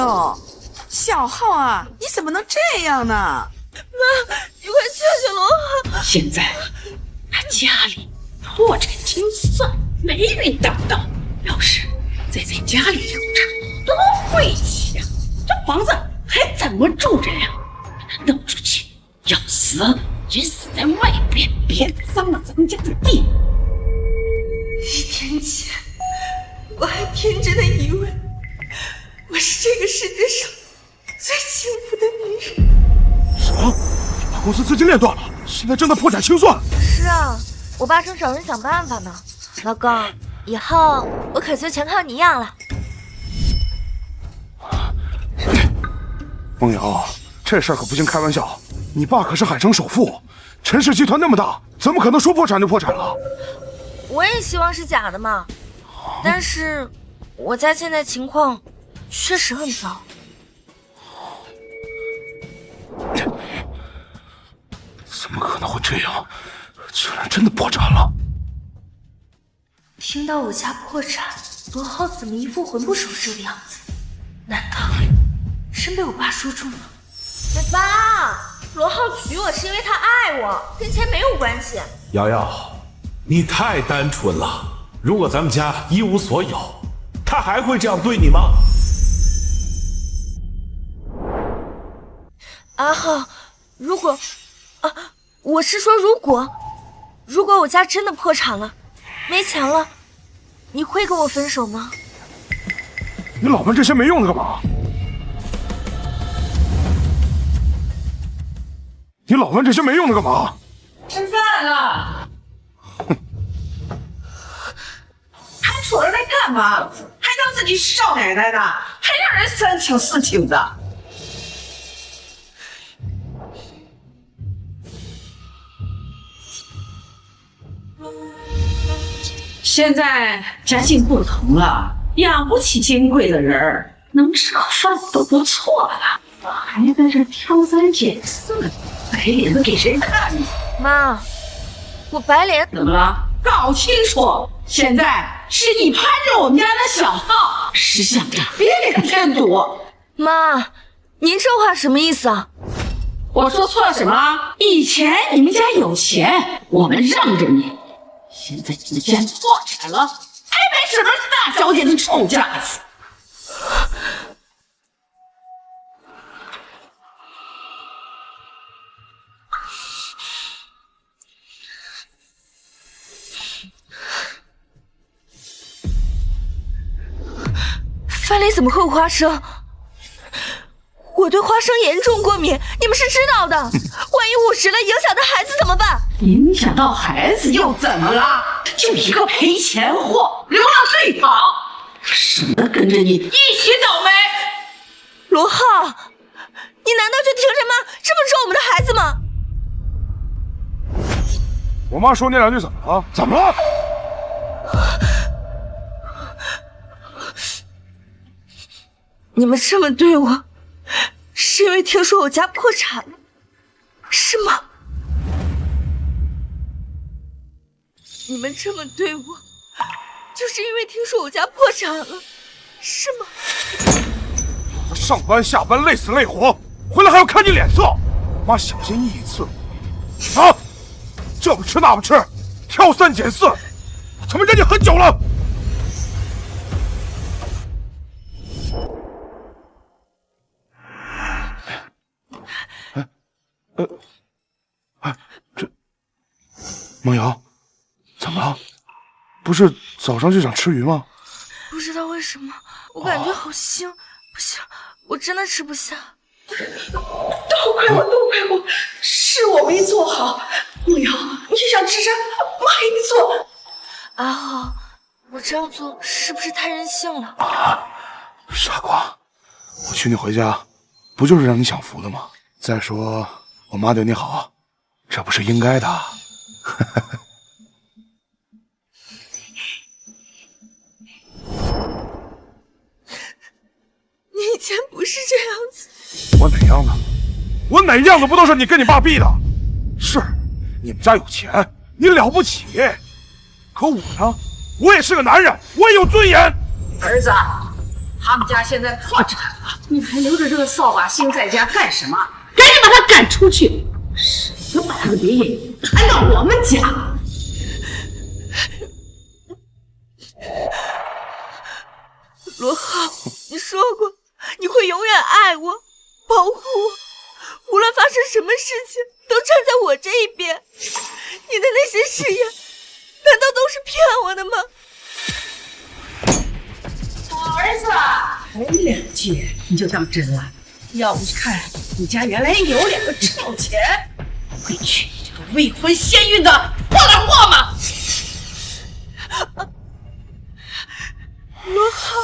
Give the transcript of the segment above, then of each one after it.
呦，小浩啊，你怎么能这样呢？妈，你快救救罗浩！现在他家里破产清算，没人挡道。要是再在家里有产，多晦气啊！这房子还怎么住人呀？把他弄出去，要死也死在外边，别脏了咱们家的地。1天前，我还天真的以为我是这个世界上最幸福的女人。什么？你把公司资金链断了，现在正在破产清算。是啊，我爸正找人想办法呢。老公，以后我可就全靠你养了。梦瑶，这事儿可不行开玩笑。你爸可是海城首富，陈氏集团那么大，怎么可能说破产就破产了？我也希望是假的嘛，但是我家现在情况确实很糟。怎么可能会这样？居然真的破产了！听到我家破产，罗浩怎么一副魂不守舍的样子？难道真被我爸说中了？爸，罗浩娶我是因为他爱我，跟钱没有关系。瑶瑶，你太单纯了。如果咱们家一无所有，他还会这样对你吗？阿浩，如果我是说如果我家真的破产了，没钱了，你会跟我分手吗？你老问这些没用的干嘛？你老问这些没用的干嘛？吃饭了。哼，还杵着来干嘛？还当自己是少奶奶呢？还让人3请4请的。现在家境不同了，养不起金贵的人儿，能吃口饭都不错了，还在这挑三拣四，白脸子给谁看呢？妈，我白脸怎么了？搞清楚，现在是你攀着我们家的小号，识相点，别给他添堵。妈，您这话什么意思啊？我说错了什么？以前你们家有钱，我们让着你。现在你们家破产了，还摆什么大小姐的臭架子？饭里怎么会有花生？我对花生严重过敏，你们是知道的。万一误食了，影响到孩子怎么办？影响到孩子又怎么了？就一个赔钱货，流浪最好，省得跟着你一起倒霉。罗浩，你难道就听着妈这么说我们的孩子吗？我妈说你2句怎么了？怎么了？你们这么对我，是因为听说我家破产了，是吗？你们这么对我，就是因为听说我家破产了，是吗？上班下班累死累活，回来还要看你脸色。我妈小心翼翼伺候你啊，这不吃那不吃，挑三拣四，我他妈忍你很久了。这梦瑶，怎么了？不是早上就想吃鱼吗？不知道为什么，我感觉好腥，不行，我真的吃不下。都怪我，是我没做好。梦瑶，你想吃啥？妈给你做。阿浩，我这样做是不是太任性了？啊，傻瓜，我娶你回家，不就是让你享福的吗？再说我妈对你好，这不是应该的。你以前不是这样子。我哪样了？我哪样子不都是你跟你爸逼的？是，你们家有钱，你了不起。可我呢？我也是个男人，我也有尊严。儿子，他们家现在破产了，你还留着这个扫把星在家干什么？赶紧把他赶出去！谁要把他的别野传到我们家？罗浩，你说过你会永远爱我、保护我，无论发生什么事情都站在我这一边。你的那些誓言，难道都是骗我的吗？好儿子，才2句你就当真了？要不是看你家原来有2个臭钱，会娶你这个未婚先孕的破烂货吗？罗浩，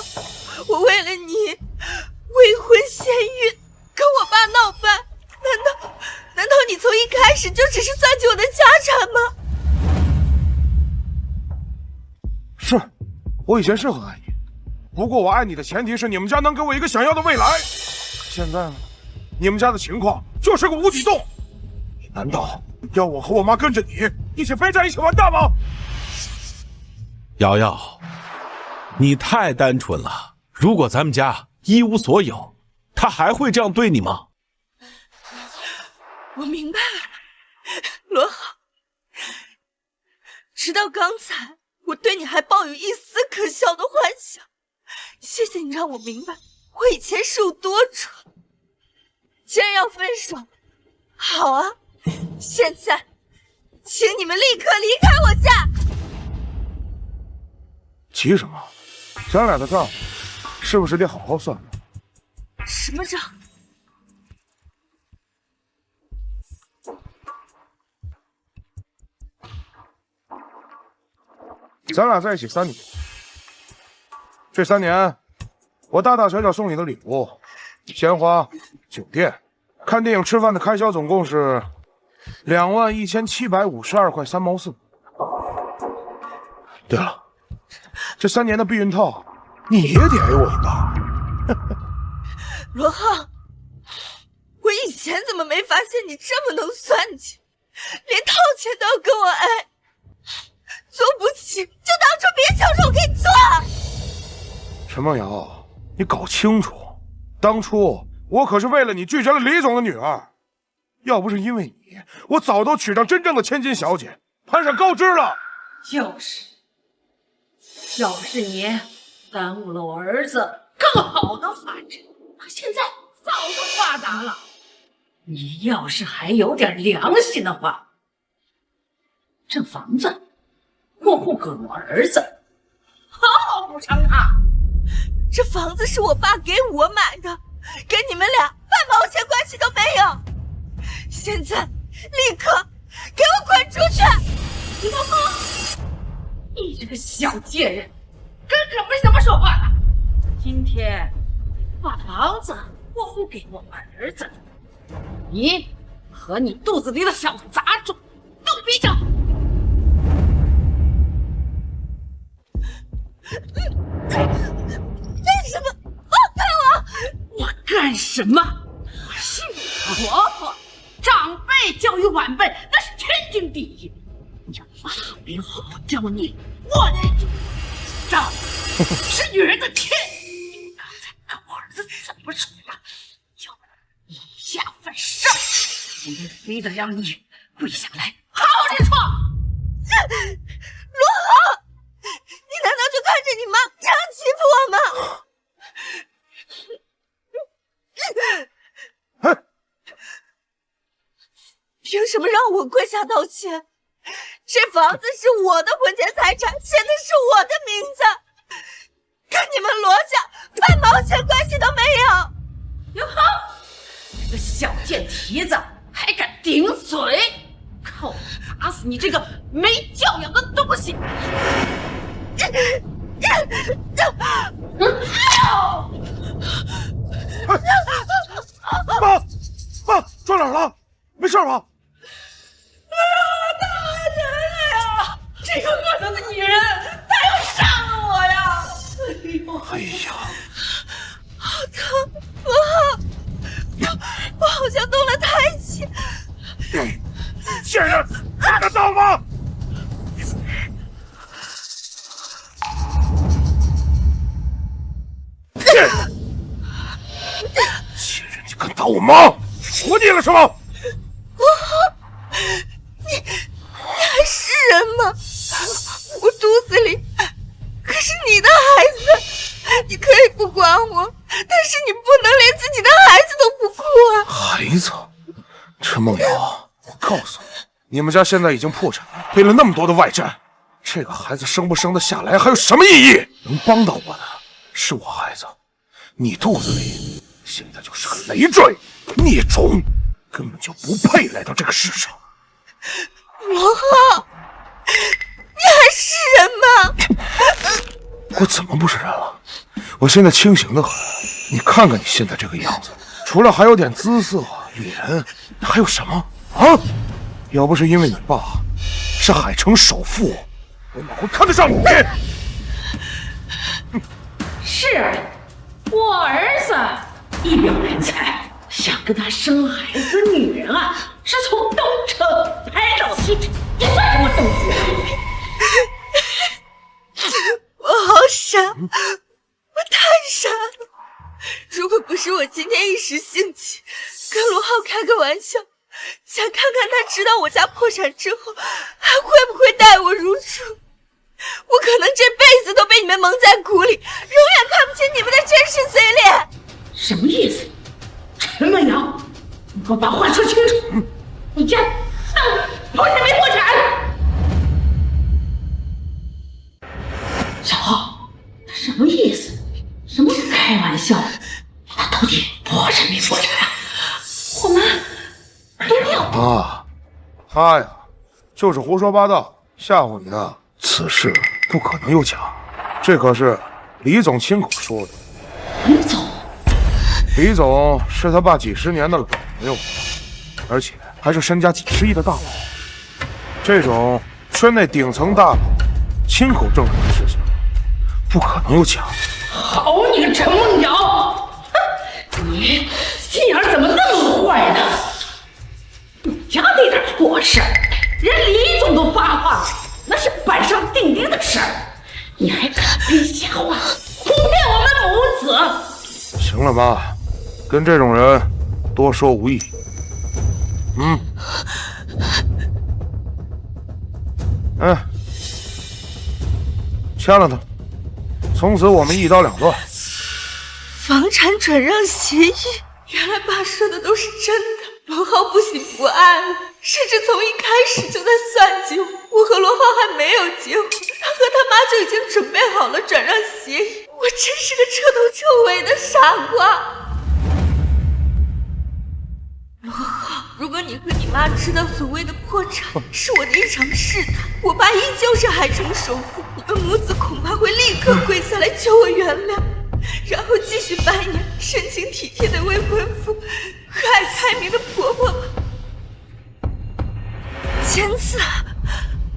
我为了你未婚先孕，跟我爸闹翻，难道你从一开始就只是算计我的家产吗？是，我以前是很爱你，不过我爱你的前提是你们家能给我一个想要的未来。现在呢，你们家的情况就是个无底洞，你难道要我和我妈跟着你一起背在一起完蛋吗？瑶瑶，你太单纯了。如果咱们家一无所有，他还会这样对你吗？我明白了，罗浩。直到刚才，我对你还抱有一丝可笑的幻想。谢谢你让我明白我以前是有多蠢。既然要分手，好啊，现在，请你们立刻离开我家。急什么？咱俩的账是不是得好好算呢？什么账？咱俩在一起3年，这3年，我大大小小送你的礼物、鲜花、酒店、看电影、吃饭的开销总共是21752块3毛4。对了，这3年的避孕套，你也得给我一把。罗浩，我以前怎么没发现你这么能算计，连套钱都要跟我挨？做不起就当初别强手给你做。陈梦瑶，你搞清楚，当初我可是为了你拒绝了李总的女儿，要不是因为你，我早都娶上真正的千金小姐，攀上高枝了。就是，要不是你耽误了我儿子更好的发展，他现在早就发达了。你要是还有点良心的话，这房子过户给我儿子，好好补偿他。这房子是我爸给我买的，跟你们俩半毛钱关系都没有。现在立刻给我滚出去！老公，你这个小贱人，跟可不是这么说话的。今天把房子过户给我们儿子，你和你肚子里的小杂种都别想！干什么？放开我！我干什么？我是你婆婆，长辈教育晚辈那是天经地义。你要把柄好好教你，我认主。丈夫是女人的天。你刚才跟我儿子怎么说的？要以下犯上，今天非得让你跪下来，好好认错。罗浩，你难道就看着你妈这样欺负我吗？凭什么让我跪下道歉？这房子是我的婚前财产，写的是我的名字，跟你们罗家半毛钱关系都没有。哟呵，这个小贱蹄子还敢顶嘴！看我打死你这个没教养的东西！妈，撞哪儿了？没事吧？大人呀！这个恶毒的女人，她要杀了我呀！哎呀，好疼！我好像动了胎气。贱人，看得到吗？贱人！敢打我妈，活腻了是吗？你还是人吗？我肚子里可是你的孩子，你可以不管我，但是你不能连自己的孩子都不顾啊！孩子，陈梦瑶，我告诉你，你们家现在已经破产，背了那么多的外债，这个孩子生不生得下来还有什么意义？能帮到我的是我孩子，你肚子里现在就是个累赘孽种，根本就不配来到这个世上。罗浩，你还是人吗？我怎么不是人了？我现在清醒得很，你看看你现在这个样子，除了还有点姿色、脸，还有什么啊？要不是因为你爸是海城首富，我哪会看得上你？是我儿子一表人才，想跟他生孩子女人啊，是从东城来到西城，你算什么东西啊？我好傻，我太傻了。如果不是我今天一时兴起，跟罗浩开个玩笑，想看看他知道我家破产之后，还会不会待我如初，我可能这辈子都被你们蒙在鼓里，永远看不清你们的真实嘴脸。什么意思？陈梦瑶，你给我把话说清楚。你家破产没破产？小浩，什么意思？什么是开玩笑？他到底破产没破产啊？我妈都尿啊，他呀，就是胡说八道，吓唬你的。此事不可能有假，这可是李总亲口说的。李总是他爸几十年的老朋友，而且还是身家几十亿的大佬。这种圈内顶层大佬亲口证实的事情，不可能有假。好你个陈梦瑶，你心眼怎么那么坏呢？你家那点破事儿，人李总都发话，那是板上钉钉的事儿，你还敢编瞎话，哄骗我们母子？行了妈，跟这种人多说无益。签了他，从此我们一刀两断。房产转让协议，原来爸说的都是真的。罗浩不喜不爱我，甚至从一开始就在算计我。我和罗浩还没有结婚，他和他妈就已经准备好了转让协议。我真是个彻头彻尾的傻瓜。罗浩，如果你和你妈知道所谓的破产是我的一场试探，我爸依旧是海城首富，你们母子恐怕会立刻跪下来求我原谅，然后继续扮演深情体贴的未婚夫和爱开明的婆婆吧。千次，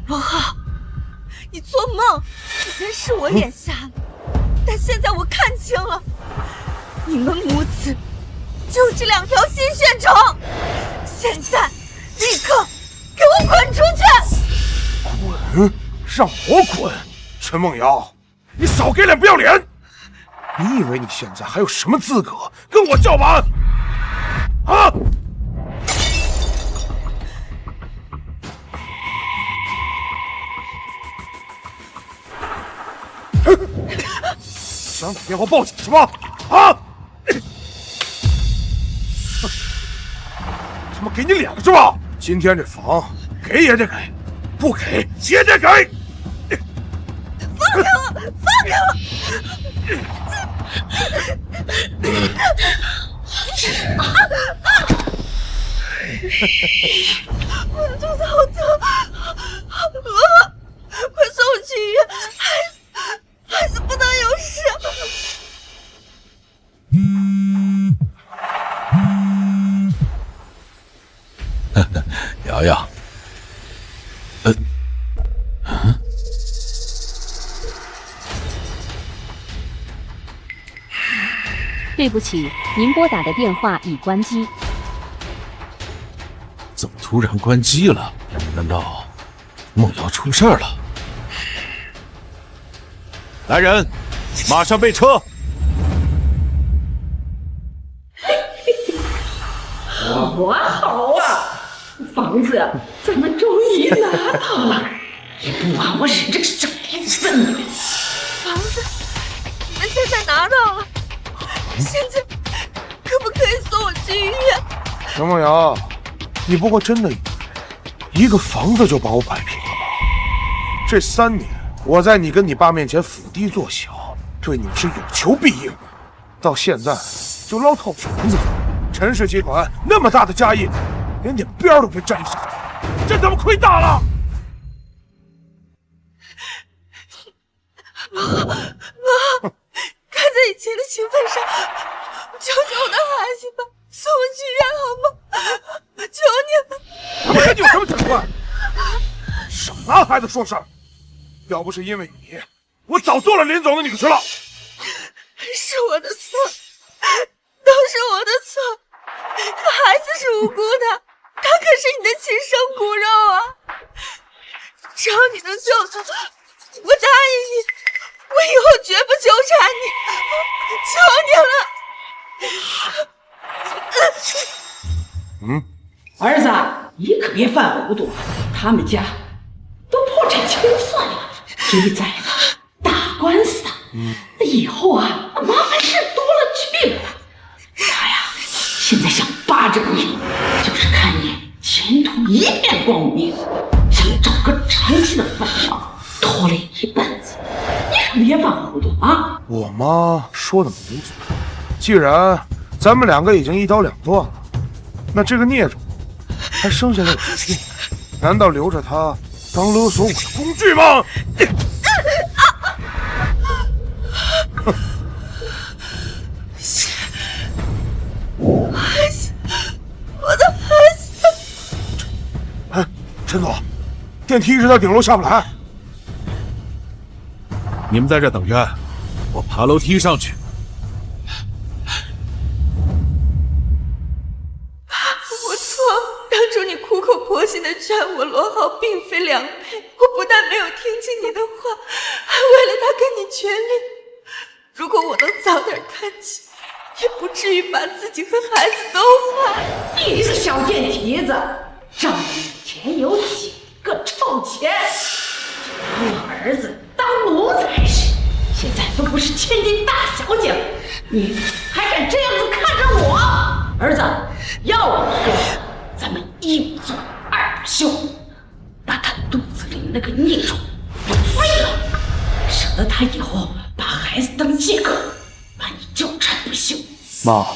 罗浩，你做梦！以前是我眼瞎了，但现在我看清了，你们母子就是两条新血虫。现在立刻给我滚出去！滚！让我滚！陈梦瑶，你少给脸不要脸！你以为你现在还有什么资格跟我叫板？啊！想打电话报警是吗？啊！他妈给你脸了是吧？今天这房给也得给，不给也得给。放开我！放开我！我的肚子好疼！罗浩，快送我去医院！孩子不能有事！瑶瑶，对不起，您拨打的电话已关机。怎么突然关机了？难道梦瑶出事儿了？来人，马上备车！好啊好啊，房子咱们终于拿到了，也不枉我忍这个小呆子孙女。房子你们现在拿到了，现在可不可以送我去医院？陈梦瑶，你不会真的以为一个房子就把我摆平了吧？这3年，我在你跟你爸面前伏低做小，对你们是有求必应的。到现在就捞套房子，陈氏集团那么大的家业，连点边都没沾上，真他妈亏大了！罗浩，看在以前的情分上，救救我的孩子吧，送我去医院好吗？求你了！他们跟你有什么指挥？少拿孩子说事儿！要不是因为你，我早做了林总的女婿了。是我的错，都是我的错。可孩子是无辜的，他可是你的亲生骨肉啊！只要你能救他，我答应你，我以后绝不纠缠你，求你了。儿子，你可别犯糊涂，他们家都破产清算了，追债了，打官司的。以后啊，麻烦事多了去了。他呀，现在想扒着你，就是看你前途一片光明，想找个长期的饭碗拖累一辈子。你可别犯糊涂啊！我妈说的没错，既然咱们2个已经一刀两断了，那这个孽种还生下来有病，难道留着他当勒索我的工具吗？孩子，我的孩子！哎，陈总，电梯一直在顶楼下不来。你们在这等着，我爬楼梯上去。我错了，当初你苦口婆心的劝我罗浩并非良配，我不但没有听进你的话，还为了他跟你决裂。如果我能早点看清，也不至于把自己和孩子都害了。你个小贱蹄子，账面前有几个臭钱，把我儿子当奴才使，现在都不是千金大小姐了，你还敢这样子看着我？儿子，要我说，咱们一不做二不休，把他肚子里那个孽种给废了，省得他以后把孩子当借口，把你纠缠不休。妈，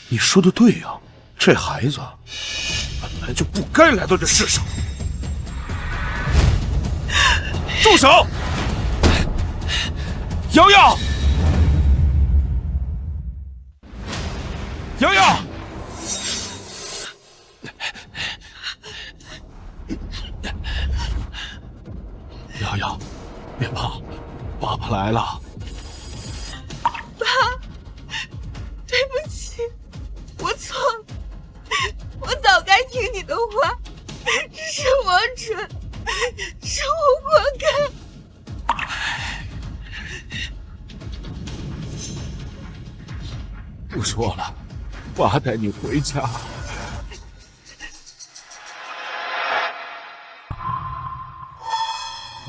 你说的对呀，这孩子本来就不该来到这世上。住手！瑶瑶，瑶瑶，瑶瑶，别怕，爸爸来了。对不起，我错了，我早该听你的话，是我蠢，是我活该。不说了，爸带你回家。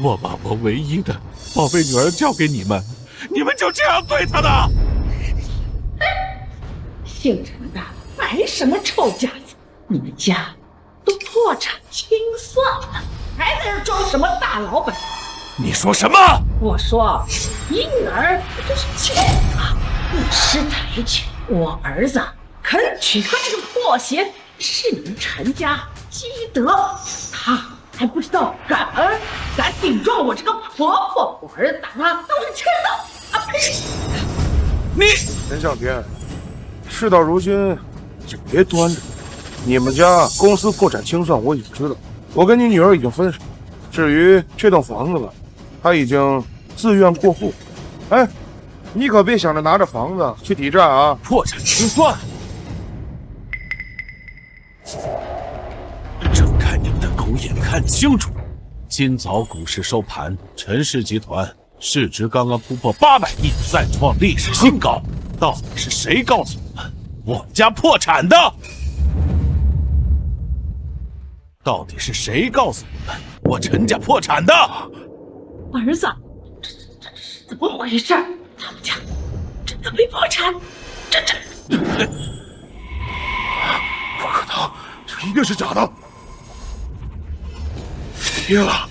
我把我唯一的宝贝女儿交给你们，你们就这样对她的？姓陈的摆什么臭架子？你们家都破产清算了，还在这装什么大老板？你说什么？我说，你女儿就是贱啊，不识抬举。我儿子肯娶她这个破鞋，是你们陈家积德，他还不知道感恩，敢顶撞我这个婆婆，我儿子打他都是欠的啊！呸！你陈向天，事到如今就别端着。你们家公司破产清算我已经知道，我跟你女儿已经分手。至于这栋房子了，她已经自愿过户。哎，你可别想着拿着房子去抵债啊！破产清算，睁开你们的狗眼看清楚！今早股市收盘，陈氏集团市值刚刚突破800亿，再创历史新高。到底是谁告诉你们我们家破产的？到底是谁告诉你们我陈家破产的？儿子，这是怎么回事？他们家真的没破产？这不可能，这一定是假的！跌了，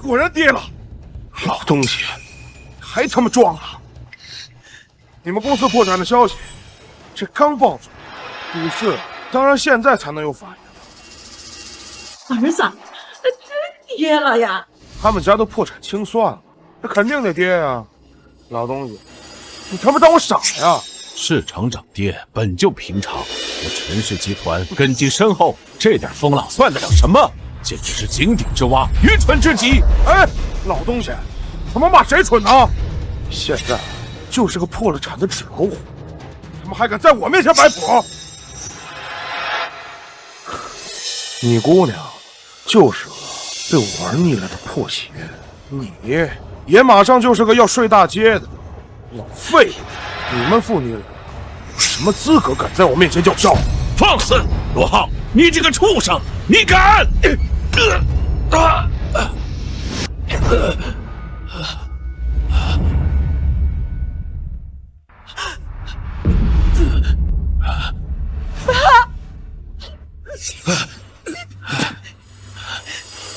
果然跌了！老东西，还他妈装啊！你们公司破产的消息，这刚爆出来，股市当然现在才能有反应。儿子，真跌了呀！他们家都破产清算了，那肯定得跌呀！老东西，你他妈当我傻呀？市场涨跌本就平常，我陈氏集团根基深厚，这点风浪算得了什么？简直是井底之蛙，愚蠢至极！哎，老东西，他妈骂谁蠢呢？现在就是个破了产的纸老虎，他们还敢在我面前摆谱？你姑娘就是个被我玩腻了的破鞋，你也马上就是个要睡大街的老废物。你们父女俩有什么资格敢在我面前叫嚣？放肆！罗浩，你这个畜生，你敢！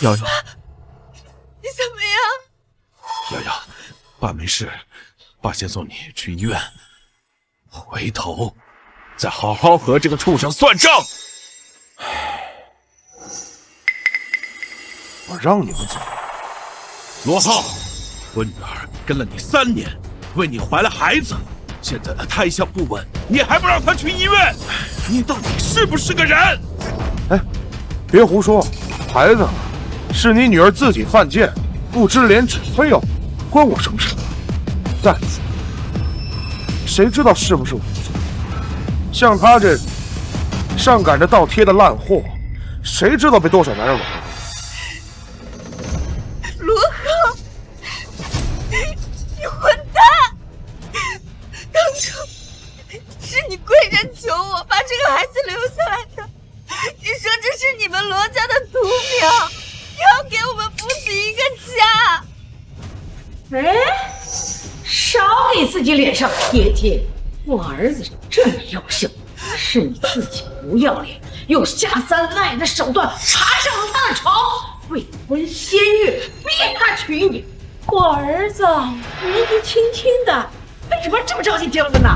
瑶瑶，你怎么样？瑶瑶，爸没事，爸先送你去医院，回头再好好和这个畜生算账。我让你们走。罗浩，我女儿跟了你3年，为你怀了孩子，现在的胎象不稳，你还不让她去医院，你到底是不是个人？哎，别胡说，孩子是你女儿自己犯贱，不知廉耻，非要关我什么事？再说，谁知道是不是我做的？像他这上赶着倒贴的烂货，谁知道被多少男人玩？罗浩，你混蛋！当初是你跪着求我把这个孩子留下来的，你说这是你们罗家的独苗，要给我们父子一个家。哎，少给自己脸上贴贴！我儿子这么优秀，是你自己不要脸，用下三滥的手段爬上了他的床，未婚先孕，逼他娶你。我儿子年纪轻轻的，为什么这么着急结婚呢？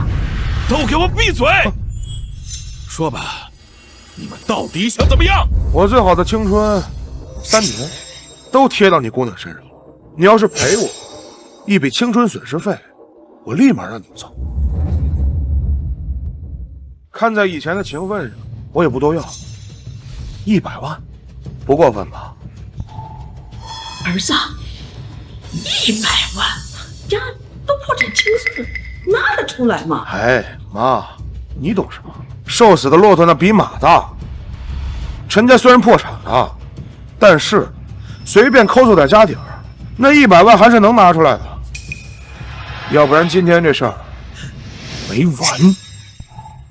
都给我闭嘴！说吧，你们到底想怎么样？我最好的青春3年都贴到你姑娘身上了，你要是赔我一笔青春损失费，我立马让你们走。看在以前的情分上，我也不多要，100万，不过分吧？儿子，100万，家都破产清算，拿得出来吗？哎，妈，你懂什么？瘦死的骆驼那比马大。陈家虽然破产了，但是随便抠出点家底儿，那100万还是能拿出来的。要不然今天这事儿没完。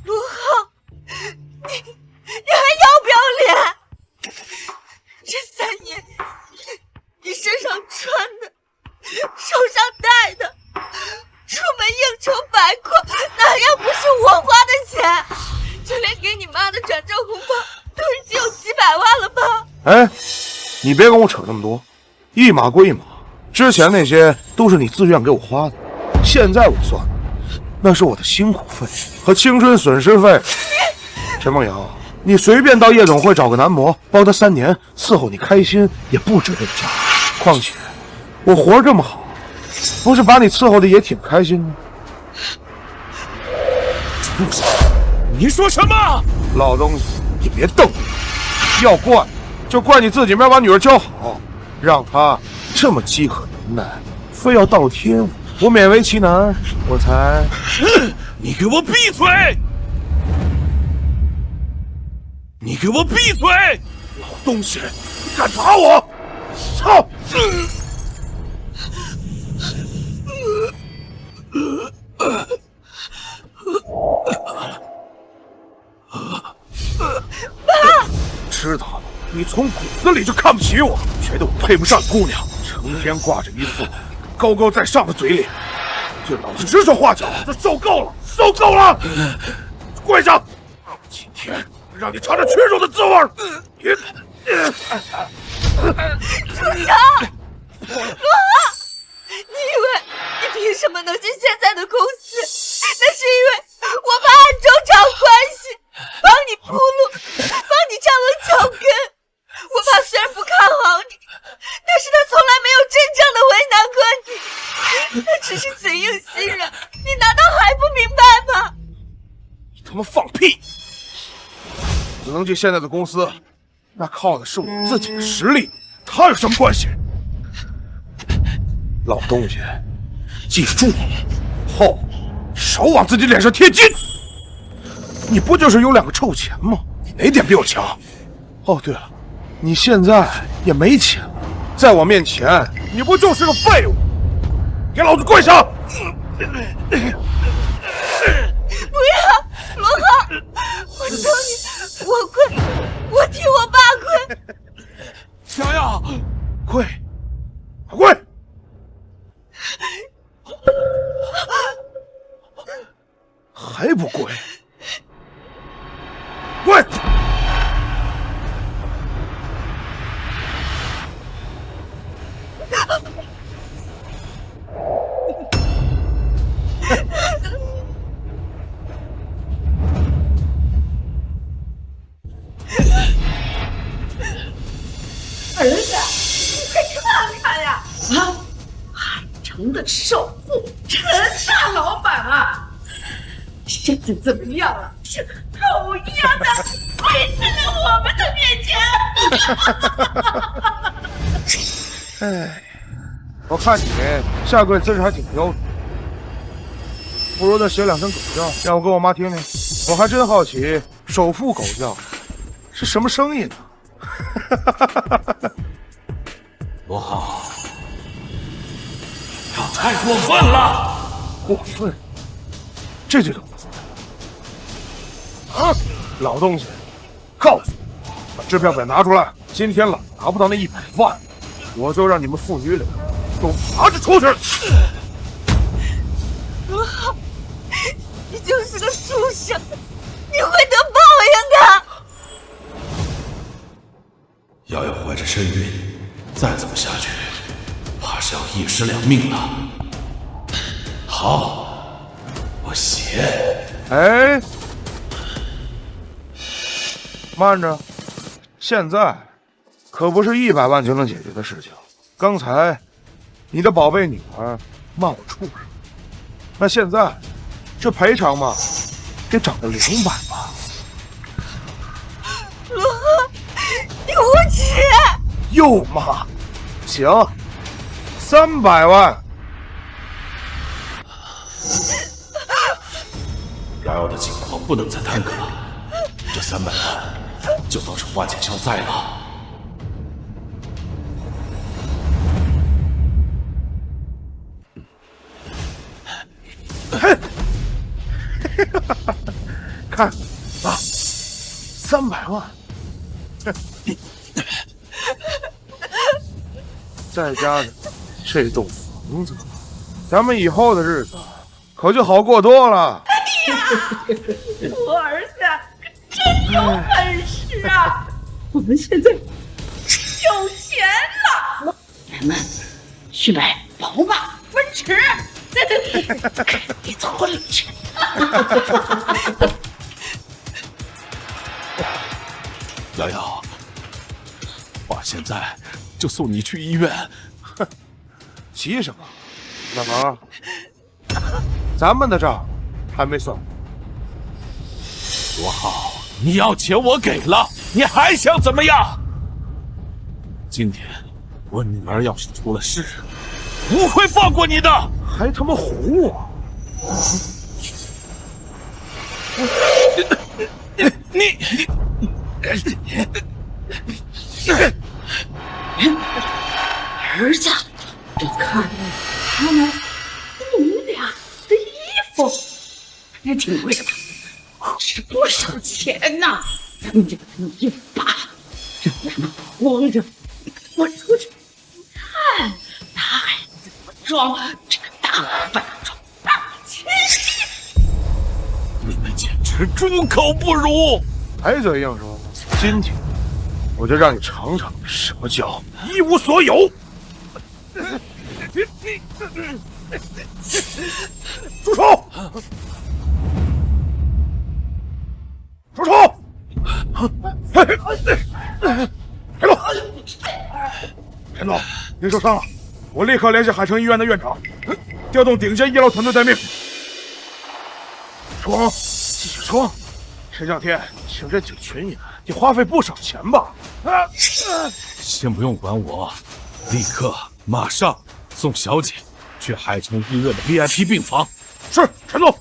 罗浩，你还要不要脸？这3年，你身上穿的，手上戴的，出门应酬摆阔，哪样不是我花的钱？就连给你妈的转账红包，都已经有几百万了吧？哎，你别跟我扯那么多，一码归一码，之前那些都是你自愿给我花的，现在我算，那是我的辛苦费和青春损失费。陈梦瑶，你随便到夜总会找个男模，包他3年，伺候你开心也不值这个价。况且我活这么好，不是把你伺候的也挺开心的？畜生，你说什么？老东西，你别瞪我，要怪就怪你自己没把女儿教好，让她这么饥渴难耐，非要倒贴我，我勉为其难，我才……你给我闭嘴！你给我闭嘴！老东西，你敢打我！操！知道了，你从骨子里就看不起我，觉得我配不上姑娘，成天挂着一副高高在上的嘴脸，对老子指手画脚，这受够了，受够了！跪下！今天让你尝尝屈辱的滋味！住手！罗浩，你以为你凭什么能进现在的公司？那是因为我们暗中找关系，帮你铺路，帮你站稳脚跟。我爸虽然不看好你，但是他从来没有真正的为难过你，他只是嘴硬心软，你难道还不明白吗？你他妈放屁！只能进现在的公司，那靠的是我自己的实力，他有什么关系？老东西，记住，以后少往自己脸上贴金。你不就是有2个臭钱吗？你哪点比我强？哦，对了，你现在也没钱了，在我面前，你不就是个废物？给老子跪下！不要，罗浩，我求你，我跪，我替我爸跪。瑶瑶，跪，跪！还不跪？跪！儿子，你快看看呀！啊，海城的首富陈大老板啊，现在怎么样啊？像狗一样的跪在了我们的面前。哎，我看你下跪姿势还挺标准，不如再学2声狗叫，让我跟我妈听听。我还真好奇，首富狗叫是什么声音呢？罗浩，他太过分了！过分？这就懂啊！老东西，告诉我，把支票本拿出来。今天老子拿不到那100万，我就让你们父女俩都拿着出去。罗浩，你就是个畜生，你会得报应的。瑶瑶怀着身孕，再这么下去，怕是要1尸2命了。好，我写。哎，慢着，现在可不是100万就能解决的事情。刚才你的宝贝女儿骂我畜生，那现在这赔偿嘛，得涨到200万。罗浩，你无耻！又骂，行，300万。瑶瑶的情况不能再耽搁了，这300万就当是花钱消灾了。看啊，300万，再加上这栋房子，咱们以后的日子可就好过多了。我儿子真有本事啊！我们现在有钱了，咱们去买宝马、奔驰，给村里去。瑶瑶，爸现在就送你去医院。急什么？老王，咱们的账还没算。罗浩，你要钱我给了，你还想怎么样？今天我女儿要是出了事，不会放过你的。还他妈唬我！儿子，我看他们你们俩的衣服也挺贵的吧？是不少钱呐！咱们就把衣服扒了，让他活着，我出去看他还怎么装这个大笨虫大奸细！你们简直猪口不如！还这样说，今天我就让你尝尝什么叫一无所有。住手！住手！陈总，陈总，您受伤了，我立刻联系海城医院的院长，调动顶尖医疗团队待命。冲，继续冲！这两天请这几个群演，得花费不少钱吧？先不用管我，立刻马上送小姐去海城医院的 VIP 病房。是，陈总。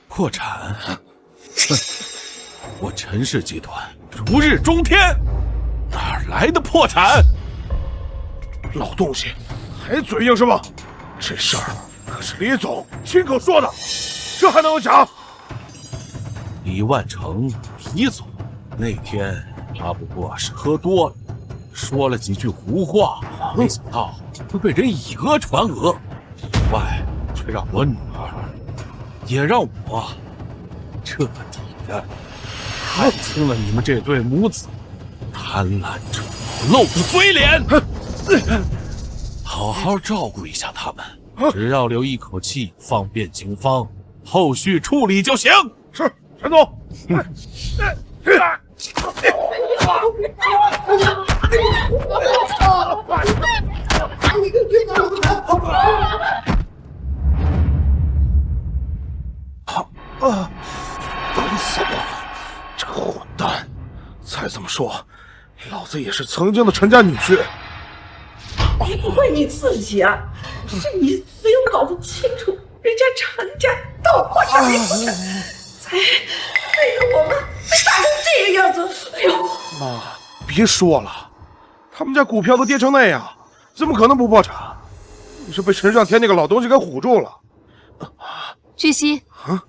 破产？哼！我陈氏集团如日中天，哪来的破产？老东西，还嘴硬是吧？这事儿可是李总亲口说的，这还能有假？李万成，李总，那天他不过是喝多了，说了几句胡话，没想到会被人以讹传讹，另外却让我女儿，也让我彻底的看清了你们这对母子贪婪者露的嘴脸。好好照顾一下他们，只要留一口气，方便警方后续处理就行。是，陈总。笨死了！这个混蛋！再这么说，老子也是曾经的陈家女婿。不怪你自己啊，是你没有搞不清楚人家陈家到破产没破产，才让我们被打成这个样子。哎呦，妈，别说了，他们家股票都跌成那样，怎么可能不破产？你是被陈上天那个老东西给唬住了。据悉，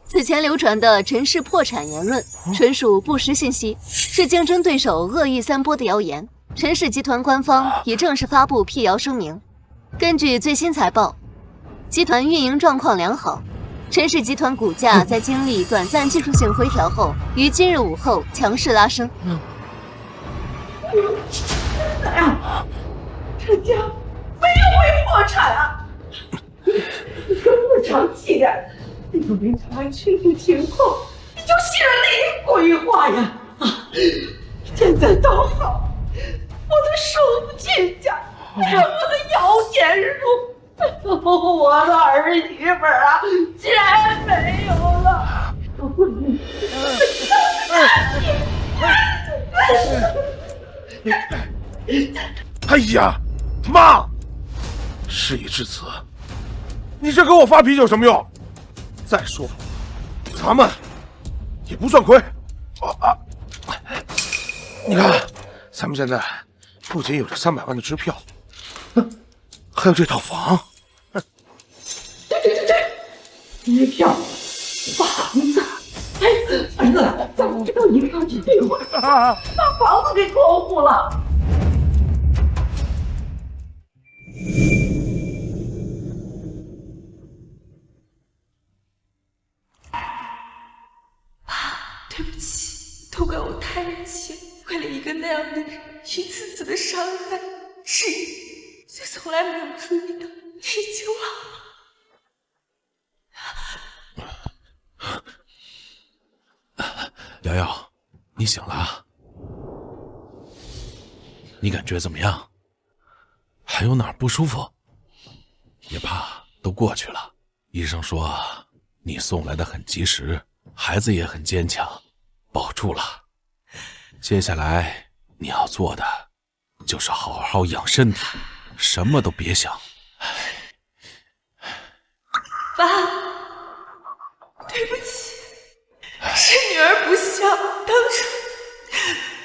此前流传的陈氏破产言论纯属不实信息，是竞争对手恶意散播的谣言。陈氏集团官方已正式发布辟谣声明。根据最新财报，集团运营状况良好。陈氏集团股价在经历短暂技术性回调后，于今日午后强势拉升。哎呀，陈家没有会破产啊！你个不长气的，你都没查清楚情况，你就信了那些鬼话呀！啊，现在倒好。我的手不进家，我的摇钱树，我的儿媳妇啊，竟然没有了！哎呀，妈！事已至此，你这给我发脾气有什么用？再说，咱们也不算亏。你看，咱们现在不仅有这300万的支票，还有这套房。对，支票、房子，哎，儿子，咱们到银行去兑换，把房子给过户了。对不起，都怪我太任性，为了一个那样的人，一次次的伤害、质疑，却从来没有注意到你已经老了。瑶瑶，你醒了啊？你感觉怎么样？还有哪儿不舒服？别怕，都过去了。医生说你送来的很及时，孩子也很坚强，保住了。接下来你要做的就是好好养身体，什么都别想。爸，对不起，是女儿不孝。当初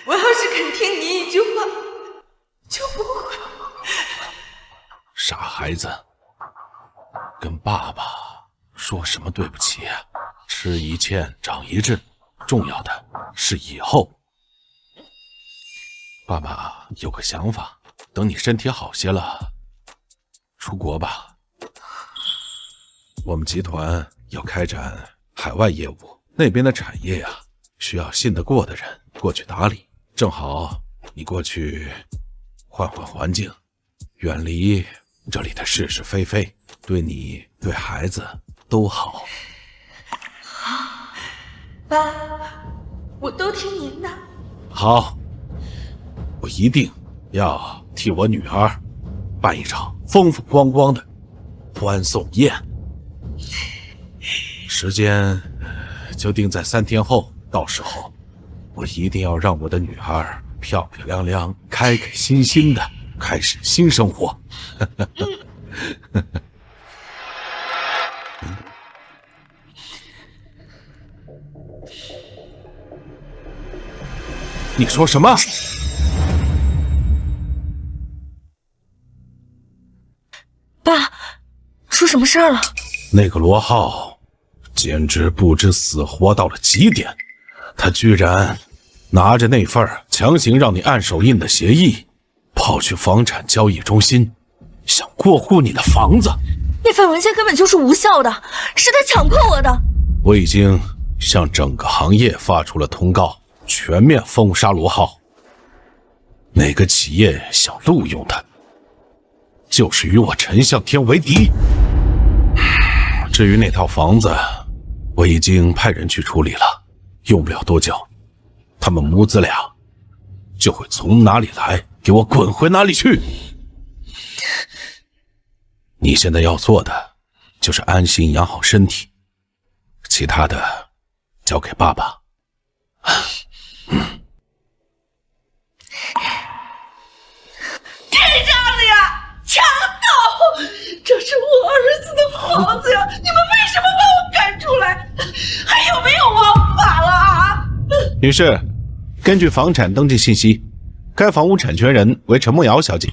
我要是肯听你一句话，就不会。孩子，跟爸爸说什么对不起啊？吃一堑长一智，重要的是以后。爸爸有个想法，等你身体好些了，出国吧。我们集团要开展海外业务，那边的产业呀，需要信得过的人过去打理。正好你过去换换环境，远离这里的是是非非，对你对孩子都好。好，爸，我都听您的。好，我一定要替我女儿办一场风风光光的欢送宴，时间就定在3天后，到时候我一定要让我的女儿漂漂亮亮、开开心心的开始新生活。你说什么？爸，出什么事儿了？那个罗浩简直不知死活到了极点，他居然拿着那份强行让你按手印的协议，跑去房产交易中心，想过户你的房子。那份文件根本就是无效的，是他强迫我的。我已经向整个行业发出了通告，全面封杀罗浩。哪个企业想录用他，就是与我陈向天为敌。至于那套房子，我已经派人去处理了，用不了多久，他们母子俩就会从哪里来给我滚回哪里去。你现在要做的就是安心养好身体，其他的交给爸爸。别嚷了呀！强盗！这是我儿子的房子呀！你们为什么把我赶出来？还有没有王法了啊？女士，根据房产登记信息，该房屋产权人为陈梦瑶小姐。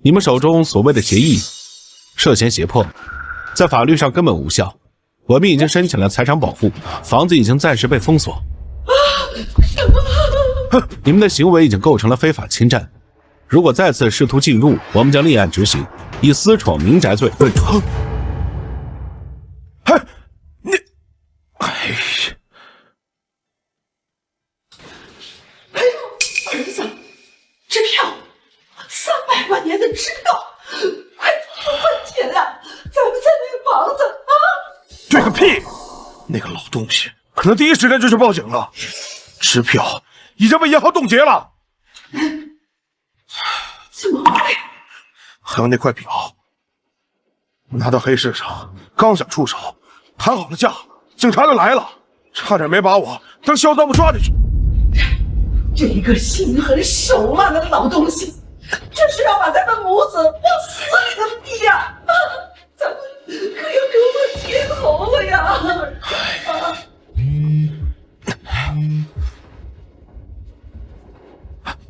你们手中所谓的协议涉嫌胁迫，在法律上根本无效。我们已经申请了财产保护，房子已经暂时被封锁。你们的行为已经构成了非法侵占，如果再次试图进入，我们将立案执行，以私闯民宅罪论处。你，儿子，支票，300万年的支票，快还钱啊！咱们在那个房子啊！对个屁！那个老东西可能第一时间就去报警了，支票已经被银行冻结了。怎么会？还有那块表，拿到黑市上，刚想出手，谈好了价，警察就来了，差点没把我当销赃物抓进去。这个心狠手辣的老东西，这是要把咱们母子往死里头逼呀！咱们可要给我贴头了呀！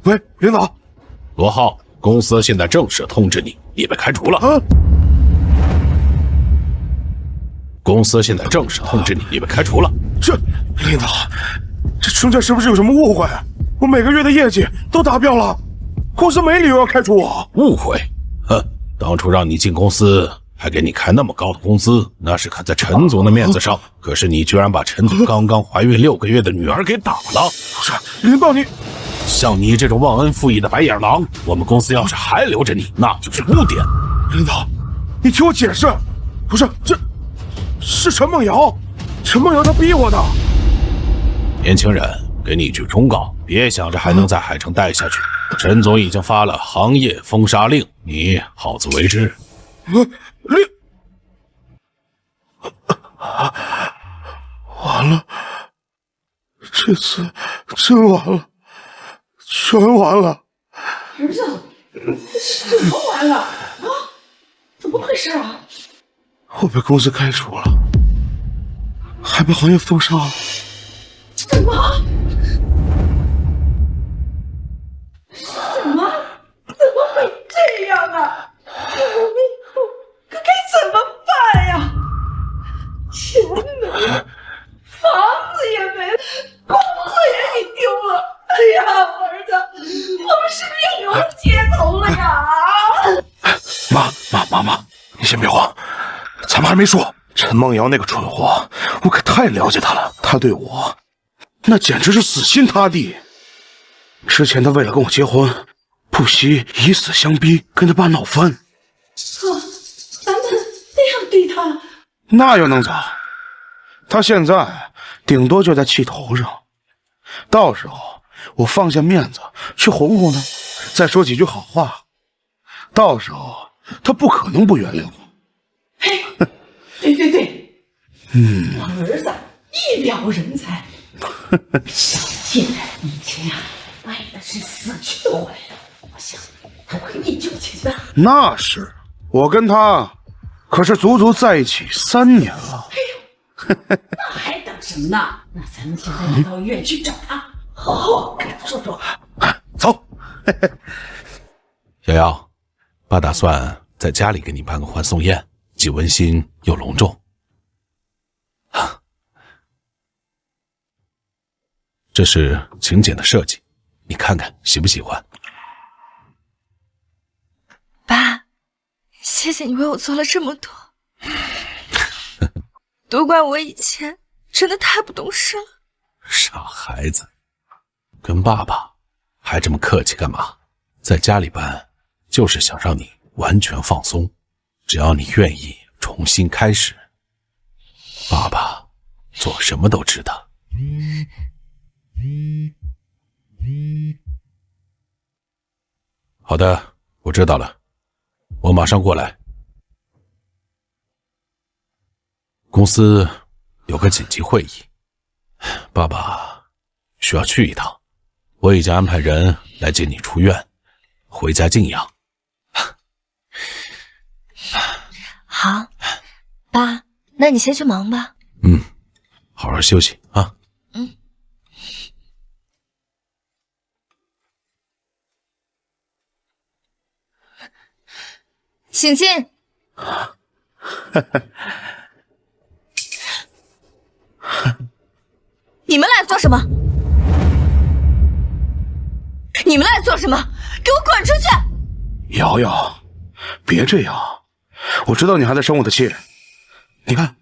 喂，领导，罗浩，公司现在正式通知你，你被开除了。公司现在正式通知你，你被开除了。领导，这中间是不是有什么误会？我每个月的业绩都达标了，公司没理由要开除我。误会？哼，当初让你进公司，还给你开那么高的工资，那是看在陈总的面子上。可是你居然把陈总刚刚怀孕6个月的女儿给打了。不是，领导你，像你这种忘恩负义的白眼狼，我们公司要是还留着你，那就是污点。领导，你听我解释，不是，这是陈梦瑶，陈梦瑶她逼我的。年轻人，给你一句忠告，别想着还能在海城待下去。陈总已经发了行业封杀令，你好自为之。完了，这次真完了，全完了。儿子，什么完了啊？怎么回事啊？我被公司开除了，还被行业封杀了。什么？怎么会这样啊？接走了呀！妈，你先别慌，咱们还没说。陈梦瑶那个蠢货，我可太了解他了，他对我那简直是死心塌地。之前他为了跟我结婚，不惜以死相逼，跟他爸闹翻。咱们那样对他，那又能咋？他现在顶多就在气头上，到时候我放下面子去哄哄他，再说几句好话，到时候他不可能不原谅我。嘿，对，我儿子一表人才，想进来以前啊，卖的是死去活来的，我想不会一酒情的。那是，我跟他可是足足在一起3年了。那还等什么呢？那咱们现在就到医院去找他，好好跟他说说。走。瑶瑶，爸打算在家里给你办个欢送宴，既温馨又隆重。这是请柬的设计，你看看喜不喜欢？爸，谢谢你为我做了这么多，都怪我以前真的太不懂事了。傻孩子，跟爸爸还这么客气干嘛？在家里办，就是想让你完全放松，只要你愿意重新开始，爸爸做什么都值得。好的，我知道了，我马上过来。公司有个紧急会议，爸爸需要去一趟，我已经安排人来接你出院，回家静养。好，爸，那你先去忙吧。好好休息啊。请进。你们来做什么？你们来做什么？给我滚出去！瑶瑶，别这样，我知道你还在生我的气。你看，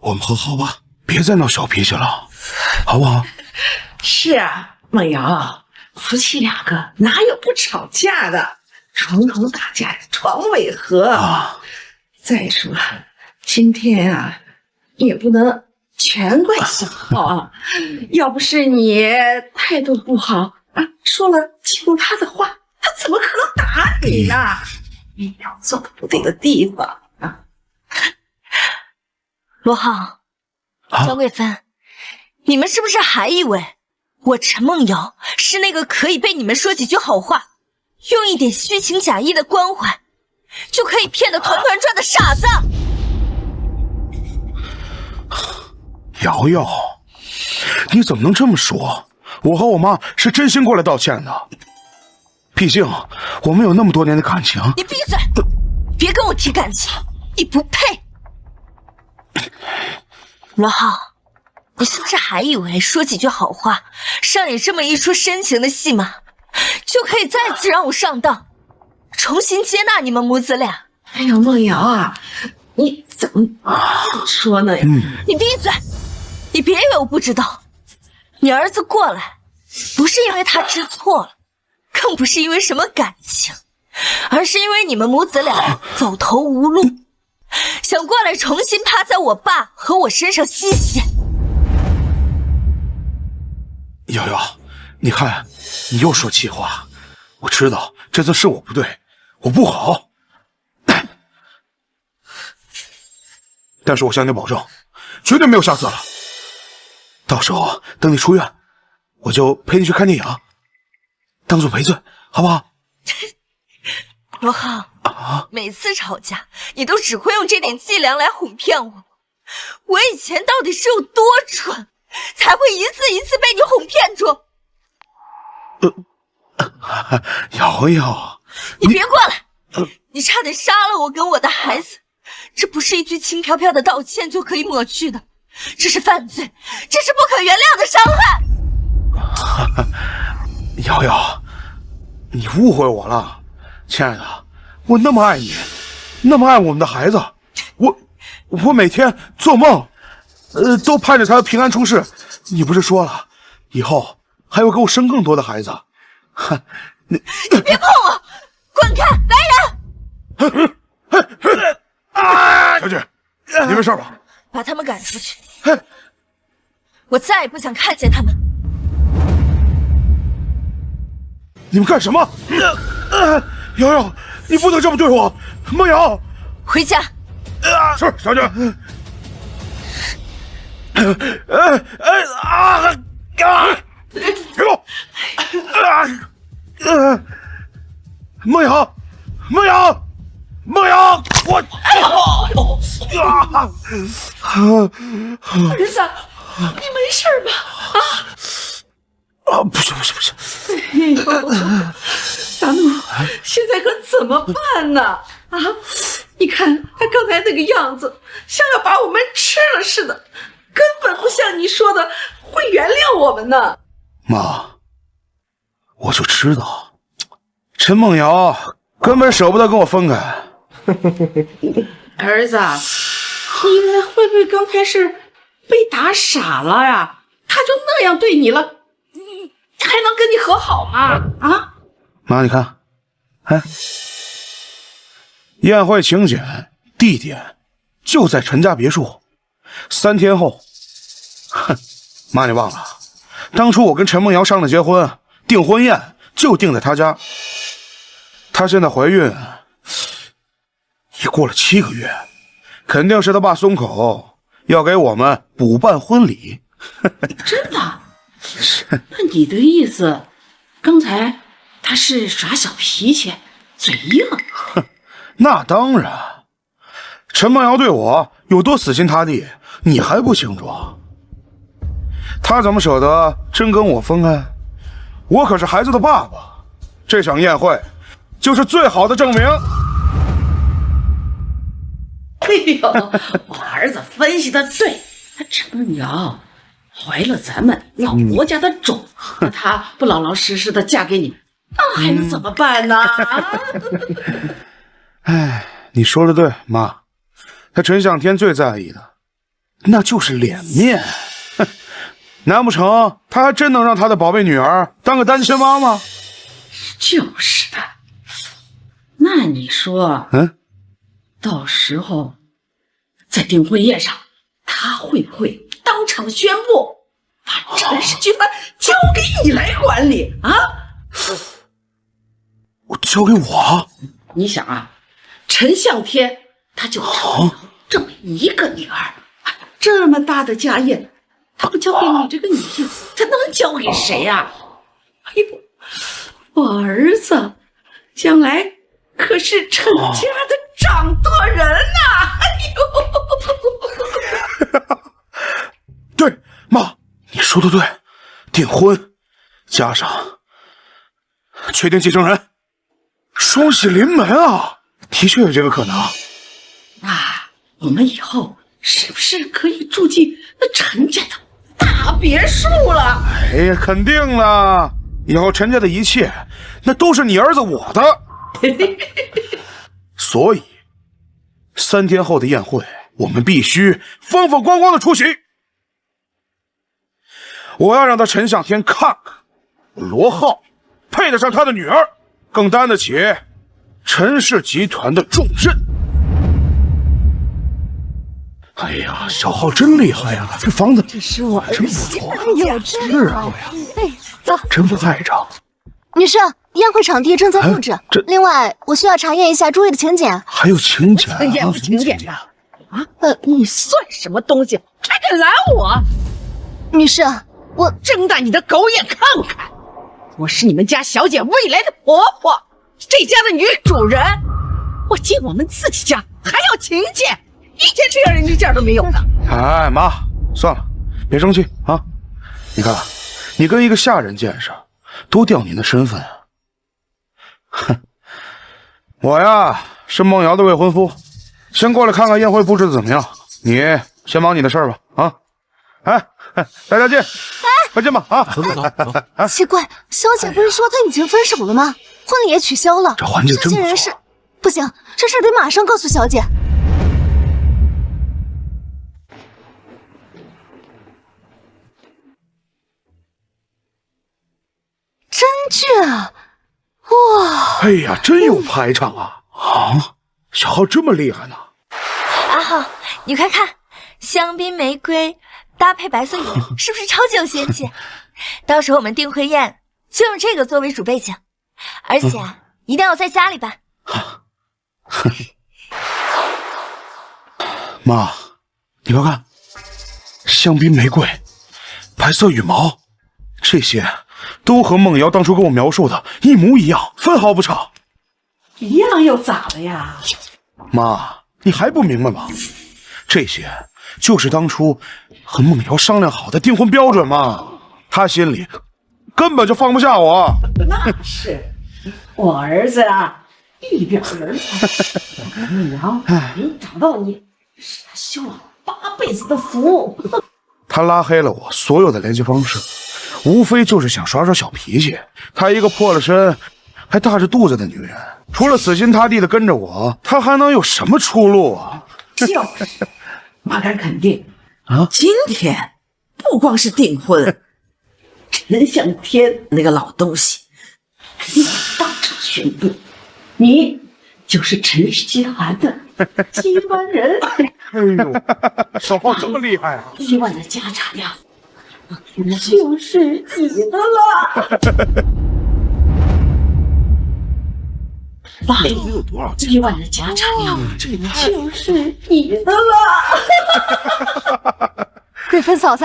我们和好吧，别再闹小脾气了，好不好？是啊，梦瑶，夫妻2个哪有不吵架的？床头打架床尾和。再说，今天啊，也不能全怪小浩啊。要不是你态度不好啊，说了激怒他的话，他怎么可能打你呢？你要做的不对的地方啊。罗浩，张贵芬，你们是不是还以为我陈梦瑶是那个可以被你们说几句好话，用一点虚情假意的关怀，就可以骗得团团转的傻子？瑶瑶，你怎么能这么说？我和我妈是真心过来道歉的，毕竟我们有那么多年的感情。你闭嘴，别跟我提感情，你不配。罗浩，你是不是还以为说几句好话，上演这么一出深情的戏码，就可以再次让我上当，重新接纳你们母子俩？哎呦，梦瑶啊，你怎么这么说呢？你闭嘴！你别以为我不知道，你儿子过来，不是因为他知错了，更不是因为什么感情，而是因为你们母子俩走投无路，想过来重新趴在我爸和我身上吸血。瑶瑶，你看，你又说气话。我知道这次是我不对，我不好，但是我向你保证，绝对没有下次了。到时候等你出院，我就陪你去看电影，当做赔罪，好不好？罗浩，每次吵架你都只会用这点伎俩来哄骗我。我以前到底是有多蠢，才会一次一次被你哄骗住？瑶瑶，你别过来！你差点杀了我跟我的孩子，这不是一句轻飘飘的道歉就可以抹去的，这是犯罪，这是不可原谅的伤害。瑶瑶，你误会我了，亲爱的，我那么爱你，那么爱我们的孩子，我每天做梦，都盼着他平安出世。你不是说了，以后还要给我生更多的孩子？你别碰我！滚开！来人！小姐，你没事吧？把他们赶出去！我再也不想看见他们。你们干什么？瑶瑶，你不能这么对我！梦瑶，回家。是小姐。给我！梦瑶，梦瑶，梦瑶，我！儿子，你没事吧？不是。哎呦，大怒，现在可怎么办呢？啊，你看他刚才那个样子，像要把我们吃了似的，根本不像你说的会原谅我们呢。妈，我就知道，陈梦瑶根本舍不得跟我分开。儿子，你会不会刚开始被打傻了呀？他就那样对你了，你还能跟你和好吗？啊？妈，你看，宴会请柬地点就在陈家别墅，3天后。哼，妈，你忘了，当初我跟陈梦瑶商量结婚，订婚宴就订在她家。她现在怀孕，也过了7个月，肯定是她爸松口要给我们补办婚礼。真的？那你的意思，刚才他是耍小脾气，嘴硬？那当然，陈梦瑶对我有多死心塌地，你还不清楚？他怎么舍得真跟我分开？我可是孩子的爸爸，这场宴会就是最好的证明。哎呦，我儿子分析的对，陈梦瑶怀了咱们老罗家的种，那她不老老实实的嫁给你，那还能怎么办呢？哎，你说的对，妈，他陈向天最在意的，那就是脸面。哼，难不成他还真能让他的宝贝女儿当个单亲妈吗？就是的。那你说，到时候在订婚宴上，他会不会当场宣布把陈氏集团交给你来管理啊？我交给我？你想啊，陈向天他就这么一个女儿，这么大的家业，他不交给你这个女性，他能交给谁呀？哎呦，我儿子将来可是陈家的掌舵人呐！哎呦，对，妈，你说的对，订婚加上确定继承人，双喜临门啊！的确有这个可能。那我们以后是不是可以住进那陈家的大别墅了？哎呀，肯定了，以后陈家的一切那都是你儿子我的。所以3天后的宴会，我们必须风风光光的出席。我要让他陈向天看看，罗浩配得上他的女儿，更担得起陈氏集团的重任。哎呀，小浩真厉害呀！这房子这是我儿真不子，错，有是啊呀，哎，走。真不赖着。女士，宴会场地正在布置。另外，我需要查验一下诸位的请柬。还有请柬？请柬不请柬的啊？你算什么东西？还敢拦我？女士，我睁大你的狗眼看看，我是你们家小姐未来的婆婆，这家的女主人。我进我们自己家还要请柬，一点这样人家件都没有呢。哎，妈，算了，别生气啊！你看，你跟一个下人见识，多掉您的身份啊！哼，我呀是梦瑶的未婚夫，先过来看看宴会布置的怎么样。你先忙你的事儿吧，啊！哎，大家见。哎，快进吧啊！走走走。奇怪，小姐不是说她已经分手了吗？婚礼也取消了。这环境真不错。这些人是，不行，这事得马上告诉小姐。真俊啊！哇！哎呀，真有排场啊！啊，小浩这么厉害呢！阿浩，你快看，香槟玫瑰搭配白色羽毛，是不是超级有仙气？到时候我们订婚宴就用这个作为主背景，而且一定要在家里办。妈，你快看，香槟玫瑰、白色羽毛，这些都和梦瑶当初跟我描述的一模一样，分毫不差。一样又咋了呀？妈，你还不明白吗？这些就是当初和梦瑶商量好的订婚标准嘛。她心里根本就放不下我。那是，我儿子啊，一表人才。梦瑶能找到你，是他修了8辈子的福。他拉黑了我所有的联系方式，无非就是想耍耍小脾气。他一个破了身还大着肚子的女人，除了死心塌地的跟着我，他还能有什么出路啊？就是，妈敢肯定啊，今天不光是订婚，陈向天那个老东西当场宣布，你就是陈氏集团的接班人。哎呦，小浩这么厉害啊！1万的家产呀，就是你的了。爸，都没有多少钱，1万的家产呀，就是你的了。贵芬嫂子，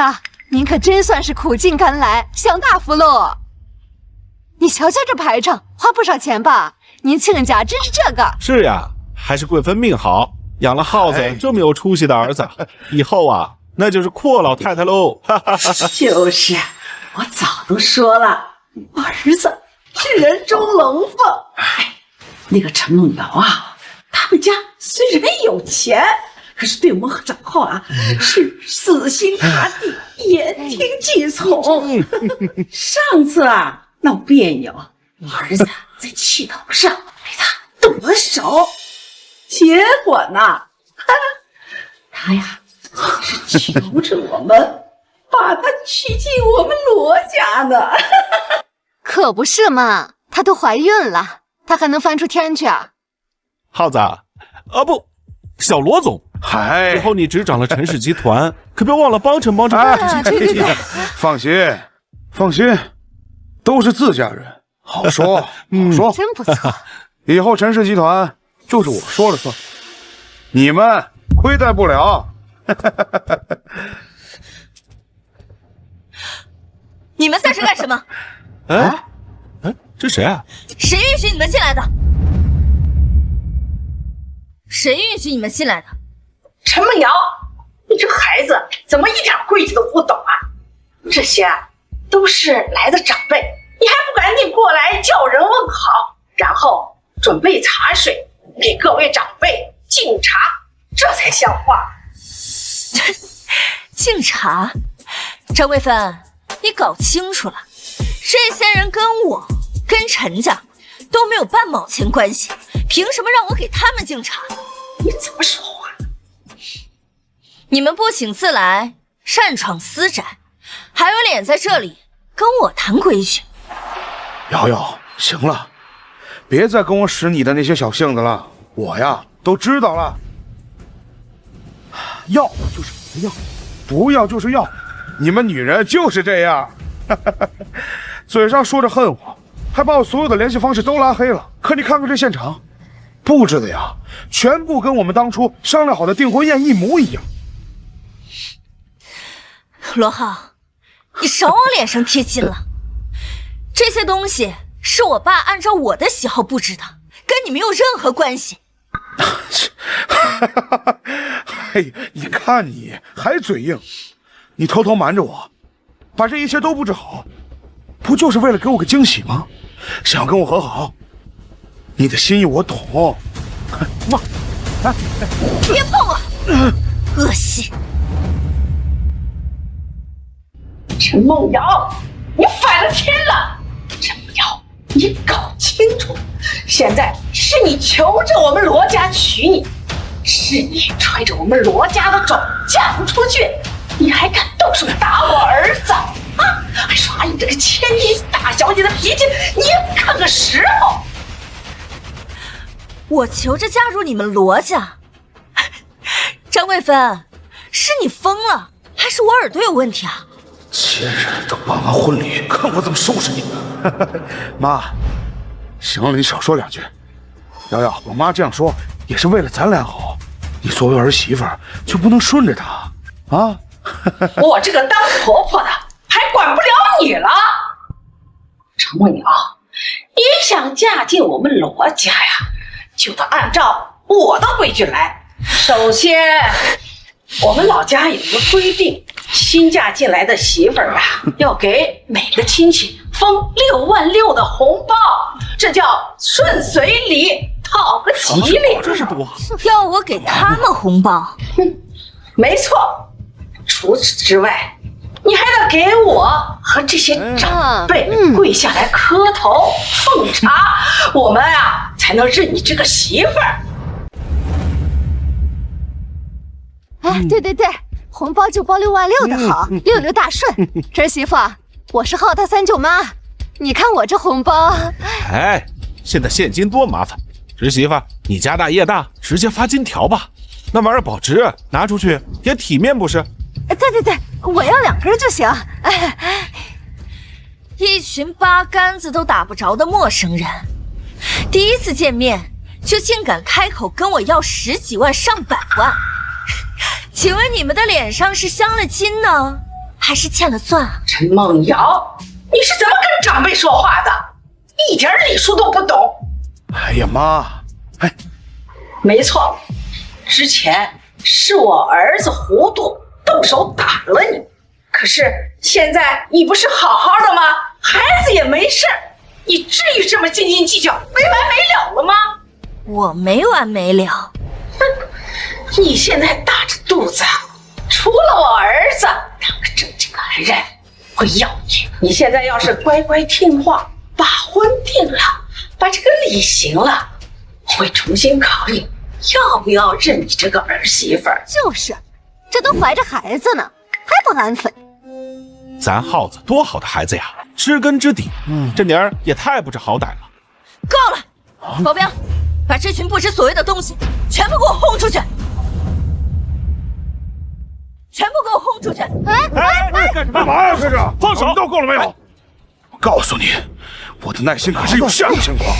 您可真算是苦尽甘来，享大福喽！你瞧瞧这排场，花不少钱吧？您亲家真是这个。是呀，还是贵芬命好，养了耗子这么有出息的儿子，以后啊，那就是阔老太太喽。就是，我早都说了，我儿子是人中龙凤。哎，那个陈梦瑶啊，他们家虽然有钱，可是对我和长浩啊是死心塌地，言听计从。上次啊闹别扭，我儿子在气头上被他动了手，结果呢，他呀是求着我们把他娶进我们罗家呢。可不是嘛，她都怀孕了，她还能翻出天去啊？耗子啊，不，小罗总，嗨，以后你执掌了陈氏集团，可别忘了帮衬帮衬。对，放心，放心，都是自家人，好说好说。真不错。以后陈氏集团就是我说了算，你们亏待不了。你们3是干什么？哎，这谁啊？谁允许你们进来的？谁允许你们进来的？陈梦瑶，你这孩子怎么一点规矩都不懂啊？这些都是来的长辈，你还不赶紧过来叫人问好，然后准备茶水给各位长辈敬茶，这才像话。敬茶？张贵芬，你搞清楚了，这些人跟我跟陈家都没有半毛钱关系，凭什么让我给他们敬茶？你怎么说话？你们不请自来，擅闯私宅，还有脸在这里跟我谈规矩？瑶瑶，行了，别再跟我使你的那些小性子了，我呀都知道了。要就是不要，不要就是要，你们女人就是这样。嘴上说着恨我，还把我所有的联系方式都拉黑了。可你看看这现场，布置的呀，全部跟我们当初商量好的订婚宴一模一样。罗浩，你少往脸上贴金了。这些东西是我爸按照我的喜好布置的，跟你没有任何关系。哎，你看你还嘴硬，你偷偷瞒着我，把这一切都布置好，不就是为了给我个惊喜吗？想要跟我和好，你的心意我懂。妈，别碰我，恶心！陈梦瑶，你反了天了！陈梦瑶，你搞清楚，现在是你求着我们罗家娶你，是你揣着我们罗家的种嫁不出去，你还敢动手打我儿子啊？还说阿姨这个千金大小姐的脾气，你也不看个时候。我求着嫁入你们罗家，张贵芬，是你疯了，还是我耳朵有问题啊？贱人，等办完婚礼，看我怎么收拾你！妈，行了，你少说两句。瑶瑶，我妈这样说也是为了咱俩好。你作为儿媳妇儿，就不能顺着她啊？我这个当婆婆的还管不了你了。陈梦瑶，你想嫁进我们罗家呀，就得按照我的规矩来。首先，我们老家有一个规定，新嫁进来的媳妇儿啊，要给每个亲戚封66000的红包，这叫顺随礼，讨个吉利。这是多，要我给他们红包？没错。除此之外，你还得给我和这些长辈跪下来磕头奉茶，我们啊才能认你这个媳妇儿。哎，对，红包就包66000的好，66大顺。侄媳妇，我是浩他三舅妈，你看我这红包。哎，现在现金多麻烦，侄媳妇，你家大业大，直接发金条吧，那玩意儿保值，拿出去也体面不是？对，我要2根就行。一群八竿子都打不着的陌生人，第一次见面就竟敢开口跟我要10几万上百万，请问你们的脸上是镶了金呢，还是欠了钻啊？陈梦瑶，你是怎么跟长辈说话的？一点礼数都不懂。哎呀妈，哎，没错，之前是我儿子糊涂动手打了你，可是现在你不是好好的吗？孩子也没事，你至于这么斤斤计较没完没了了吗？我没完没了。你现在大着肚子，除了我儿子当个正经男人会要你，你现在要是乖乖听话，把婚定了，把这个礼行了，我会重新考虑要不要认你这个儿媳妇儿。就是，这都怀着孩子呢，还不安分？咱耗子多好的孩子呀，知根知底，这妮儿也太不知好歹了。够了，保镖，把这群不知所谓的东西全部给我轰出去！全部给我轰出去！干嘛呀？这是放手！到够了没有？我告诉你，我的耐心可是有限的情况。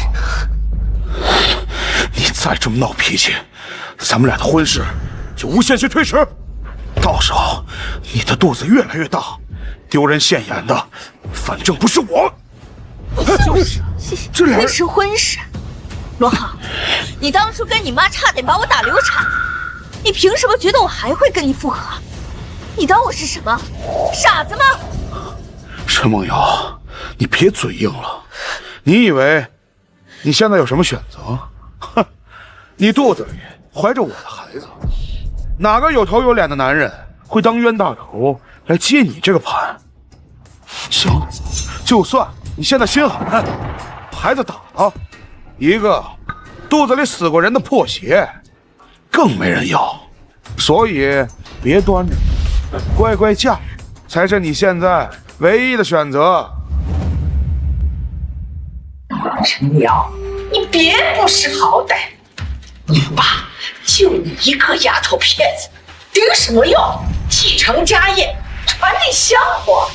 你再这么闹脾气，咱们俩的婚事就无限期推迟。到时候你的肚子越来越大，丢人现眼的，反正不是我。就是这俩推迟婚事。罗浩，你当初跟你妈差点把我打流产，你凭什么觉得我还会跟你复合？你当我是什么傻子吗？陈梦瑶，你别嘴硬了。你以为你现在有什么选择？哼，你肚子里怀着我的孩子，哪个有头有脸的男人会当冤大头来接你这个盘？行，就算你现在心狠，孩子打了，一个肚子里死过人的破鞋更没人要，所以别端着，乖乖嫁才是你现在唯一的选择。陈苗，你别不识好歹，你爸就你一个丫头片子，顶什么用？继承家业，传递香火，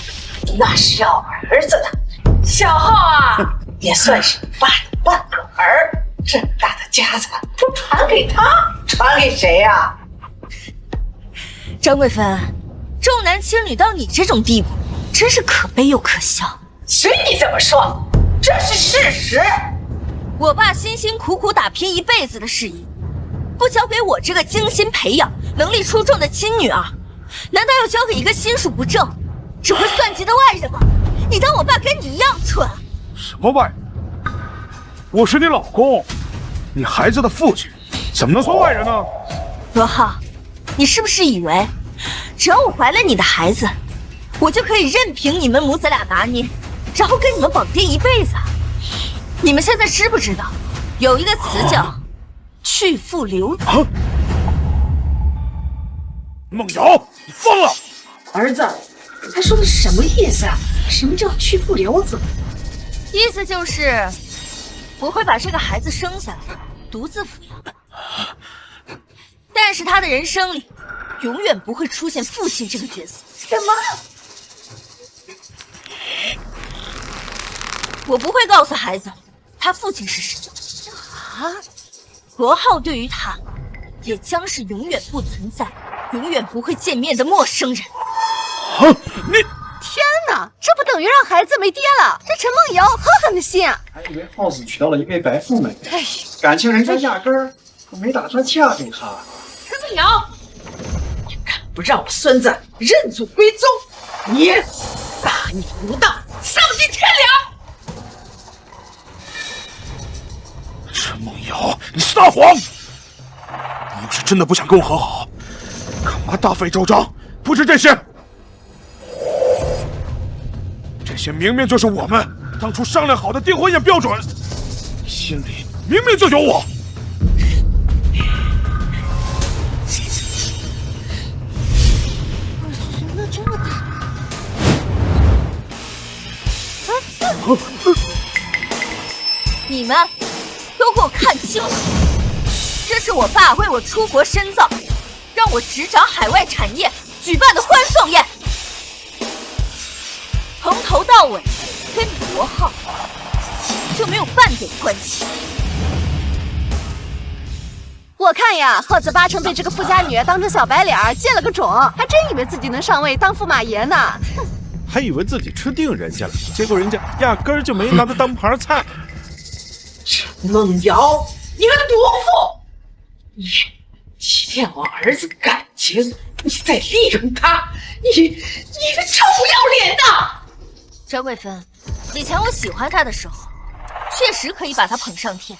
那是要儿子的。小浩啊，也算是你爸的半个儿，这么大的家产不传给他，传给谁呀？张贵芬，重男轻女到你这种地步，真是可悲又可笑。随你怎么说，这是事实。我爸辛辛苦苦打拼一辈子的事业，不交给我这个精心培养、能力出众的亲女儿，难道要交给一个心术不正、只会算计的外人吗？你当我爸跟你一样蠢？什么外人？我是你老公，你孩子的父亲，怎么能算外人呢？罗浩，你是不是以为只要我怀了你的孩子，我就可以任凭你们母子俩拿捏，然后跟你们绑定一辈子。你们现在知不知道，有一个词叫“去父留子”？梦瑶，你疯了！儿子，他说的什么意思啊？什么叫去父留子？意思就是我会把这个孩子生下来，独自抚养，但是他的人生里永远不会出现父亲这个角色。什么？我不会告诉孩子他父亲是谁。啊，罗浩对于他也将是永远不存在、永远不会见面的陌生人。啊，你！天哪，这不等于让孩子没爹了？这陈梦瑶狠狠的心啊！还以为浩子娶到了一位白富美，感情人家压根儿没打算嫁给他。陈梦瑶，你敢不让我孙子认祖归宗？你大逆不道，丧尽天良！陈梦瑶，你撒谎！你要是真的不想跟我和好，干嘛大费周章布置这些？这些明明就是我们当初商量好的订婚宴标准，你心里明明就有我。那这么大，你们都给我看清楚，这是我爸为我出国深造，让我执掌海外产业举办的欢送宴。从头到尾跟你罗浩就没有半点关系。我看呀，浩子八成被这个富家女当成小白脸借了个种，还真以为自己能上位当驸马爷呢。还以为自己吃定人家了，结果人家压根儿就没拿他当盘菜。陈梦瑶，你个毒妇！你欺骗我儿子感情，你在利用他，你个臭不要脸的！张贵芬，以前我喜欢他的时候，确实可以把他捧上天，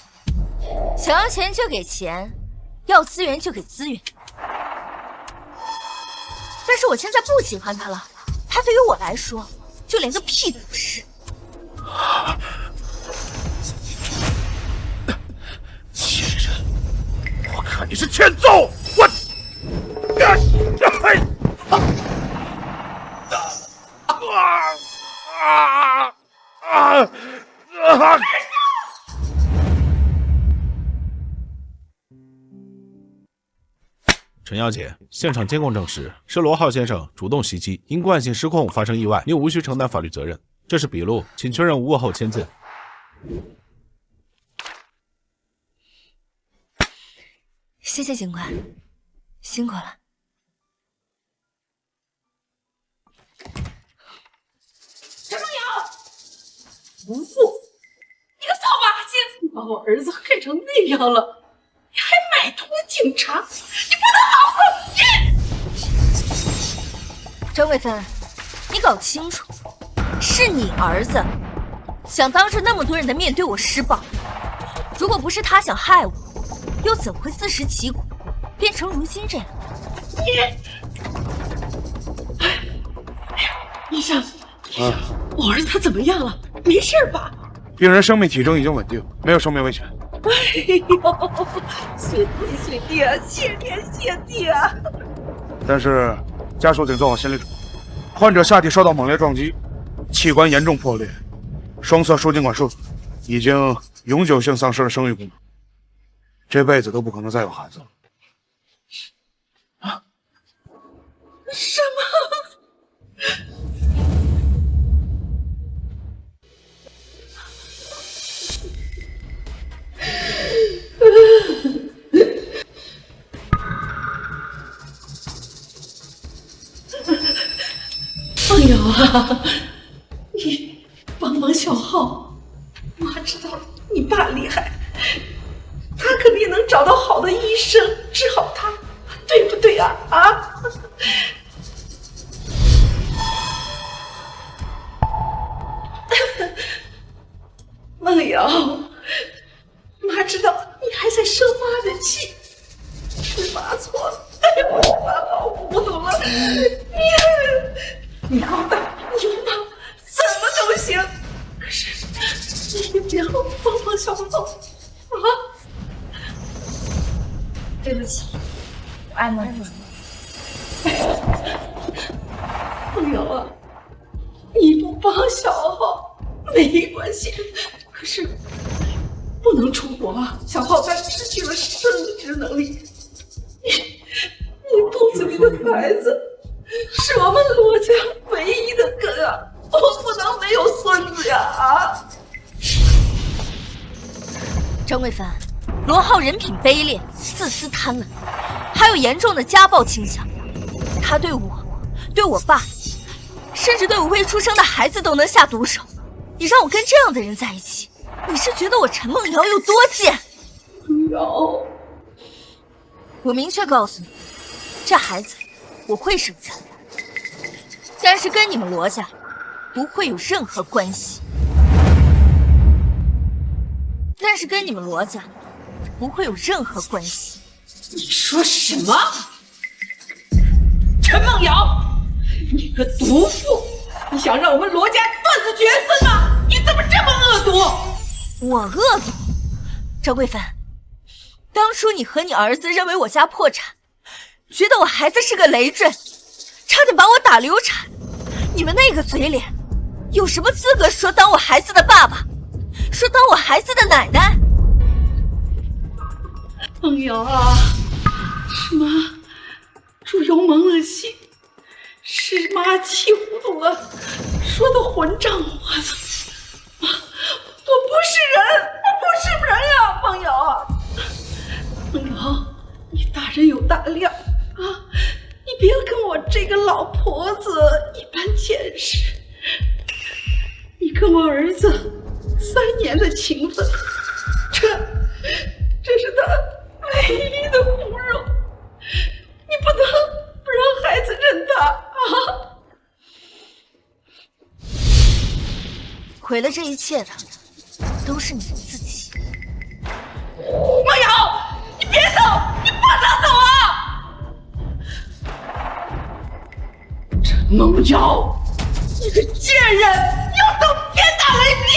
想要钱就给钱，要资源就给资源。但是我现在不喜欢他了，他对于我来说，就连个屁都不是。贱人，我看你是欠揍！我，陈小姐，现场监控证实是罗浩先生主动袭击，因惯性失控发生意外，您无需承担法律责任。这是笔录，请确认无误后签字。谢谢警官，辛苦了。陈梦瑶，无父，你个扫把星，你把我儿子害成那样了，你还买通了警察，你不能好死！你张贵芬，你搞清楚，是你儿子想当着那么多人的面对我施暴，如果不是他想害我，又怎会自食其果，变成如今这样？医生，我儿子他怎么样了？没事吧？病人生命体征已经稳定，没有生命危险。哎呦，谢天谢地啊，谢天谢地啊！但是家属请做好心理准备，患者下体受到猛烈撞击，器官严重破裂，双侧输精管受损，已经永久性丧失了生育功能，这辈子都不可能再有孩子了。啊？什么？梦瑶啊，你帮帮小浩，妈知道你爸厉害，他肯定能找到好的医生治好他，对不对啊？啊！梦瑶，妈知道你还在生妈的气，是妈错了。哎呀，我是妈保护不懂了，你好大，你好大，怎么都行。可是你别让我帮帮小浩啊！对不起，我爱蒙你。朋友啊，你不帮小浩没关系，可是不能出国啊！小浩他失去了生殖能力，你肚子里的孩子是我们罗家唯一的根啊！我不能没有孙子呀！啊！张贵帆，罗浩人品卑劣，自私贪婪，还有严重的家暴倾向。他对我、对我爸，甚至对我未出生的孩子都能下毒手。你让我跟这样的人在一起，你是觉得我陈梦瑶有多贱？有，我明确告诉你，这孩子我会生下来，但是跟你们罗家不会有任何关系。你说什么？陈梦瑶，你个毒妇！你想让我们罗家断子绝孙吗？你怎么这么恶毒？我恶毒？张贵帆，当初你和你儿子认为我家破产，觉得我孩子是个累赘，差点把我打流产。你们那个嘴脸，有什么资格说当我孩子的爸爸，说当我孩子的奶奶？梦瑶啊，是妈猪油蒙了心，是妈气糊涂了，说的混账话了。妈，我不是人，我不是人呀，梦瑶。梦瑶，你大人有大量啊，你别跟我这个老婆子一般见识。你跟我儿子3年的情分，这是他唯一的骨肉，你不能不让孩子认他啊！毁了这一切的都是你自己。梦瑶，你别走，你不能走啊！陈梦瑶，你个贱人，要等天打雷劈！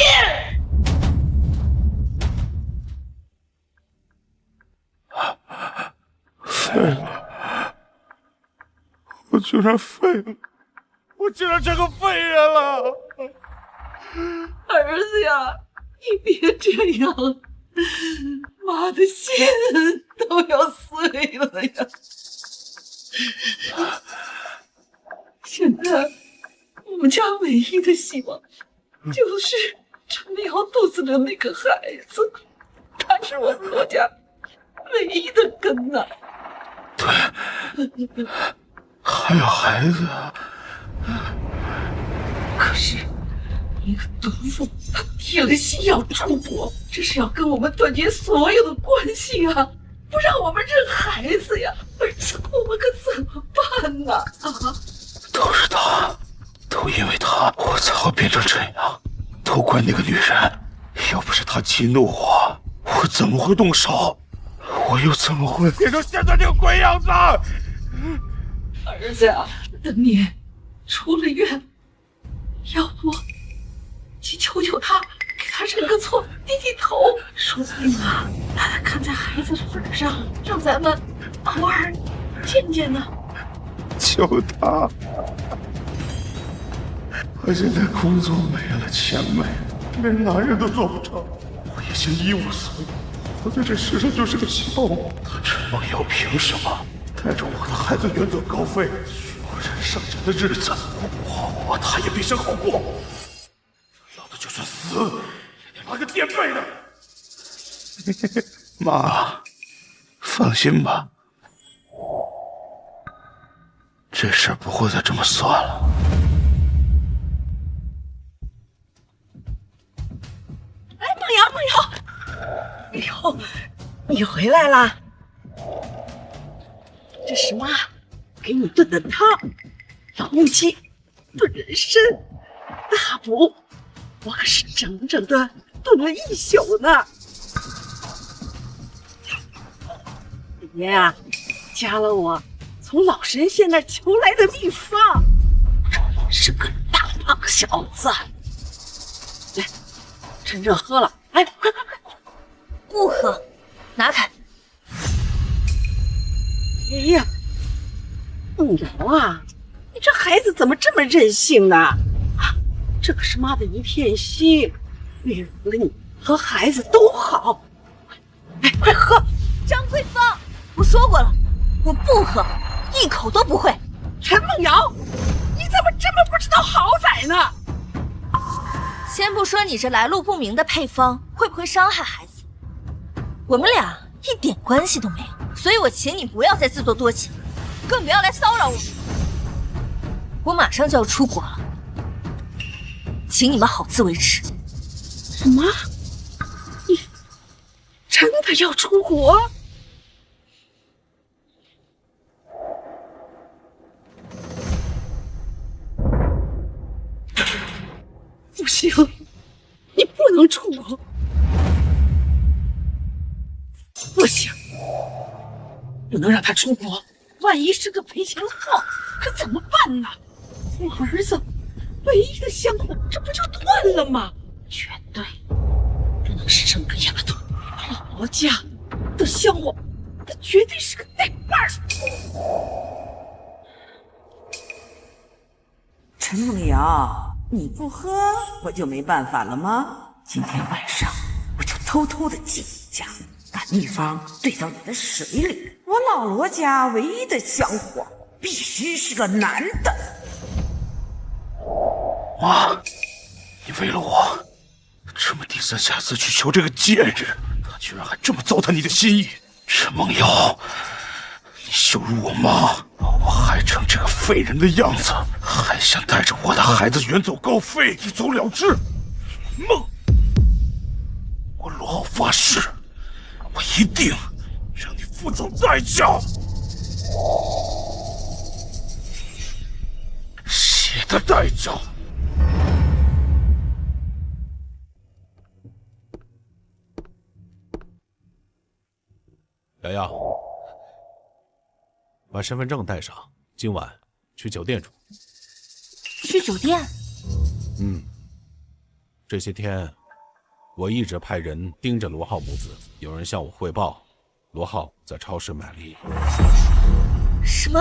废了！我居然废了！我竟然成个废人了！儿子呀，你别这样，妈的心都要碎了呀！现在我们家唯一的希望就是陈美瑶肚子里的那个孩子，他是我们罗家唯一的根呐。对，还有孩子啊！可是一个毒妇，她铁了心要出国，这是要跟我们断绝所有的关系啊！不让我们认孩子呀！儿子，我们可怎么办呢？啊！都是他，都因为他，我才会变成这样。都怪那个女人，要不是她激怒我，我怎么会动手？我又怎么会变成现在这个鬼样子？儿子呀，等你出了院，要不去求求他，给他认个错，低低头，说不定啊，他看在孩子的份上，让咱们偶尔见见呢。求他！我现在工作没了，钱没了，连男人都做不成，我已经一无所有。我在这世上就是个笑话。他陈梦瑶凭什么带着我的孩子远走高飞，过人上人的日子？我他也毕生好过。老子就算死，也得拿个垫背的。妈，放心吧，这事不会再这么算了。哎，梦瑶，梦瑶！哎呦，你回来啦！这是妈给你炖的汤，老木鸡炖人参，大补，我可是整整的炖了1宿呢。里面啊，加了我从老神仙那求来的秘方，是个大胖小子。来，趁热喝了，来，快！不喝，拿开！哎呀，娘啊，你这孩子怎么这么任性呢？这可是妈的一片心，为了你和孩子都好。哎，快喝！张桂芳，我说过了，我不喝，一口都不会。陈梦瑶，你怎么这么不知道好歹呢？先不说你这来路不明的配方会不会伤害孩子，我们俩一点关系都没有，所以我请你不要再自作多情，更不要来骚扰我。我马上就要出国了，请你们好自为之。什么？你真的要出国？不行，你不能出国！不行，不能让他出国，万一是个赔钱耗子，可怎么办呢？我儿子唯一的香火，这不就断了吗？绝对不能是这么个丫头，老罗家的香火，她绝对是个带把儿。陈梦瑶，你不喝我就没办法了吗？今天晚上我就偷偷的进你家，把秘方兑到你的水里。我老罗家唯一的香火必须是个男的。妈，你为了我这么低三下四去求这个贱人，他居然还这么糟蹋你的心意。陈梦瑶，你羞辱我妈，把我害成这个废人的样子，还想带着我的孩子远走高飞，一走了之。梦，我罗浩发誓，我一定让你付出代价。血的代价。瑶瑶，把身份证带上，今晚去酒店住。去酒店？这些天我一直派人盯着罗浩母子，有人向我汇报，罗浩在超市买了一……什么？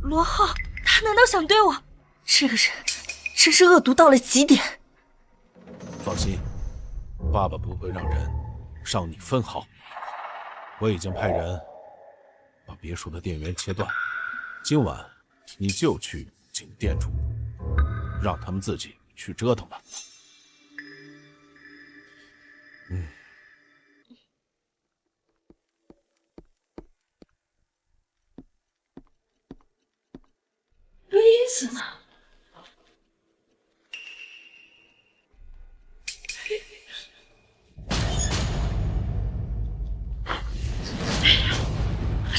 罗浩？他难道想对我？这个人真是恶毒到了极点。放心，爸爸不会让人伤你分毫。我已经派人把别墅的电源切断，今晚你就去景店住，让他们自己去折腾吧。杯子呢？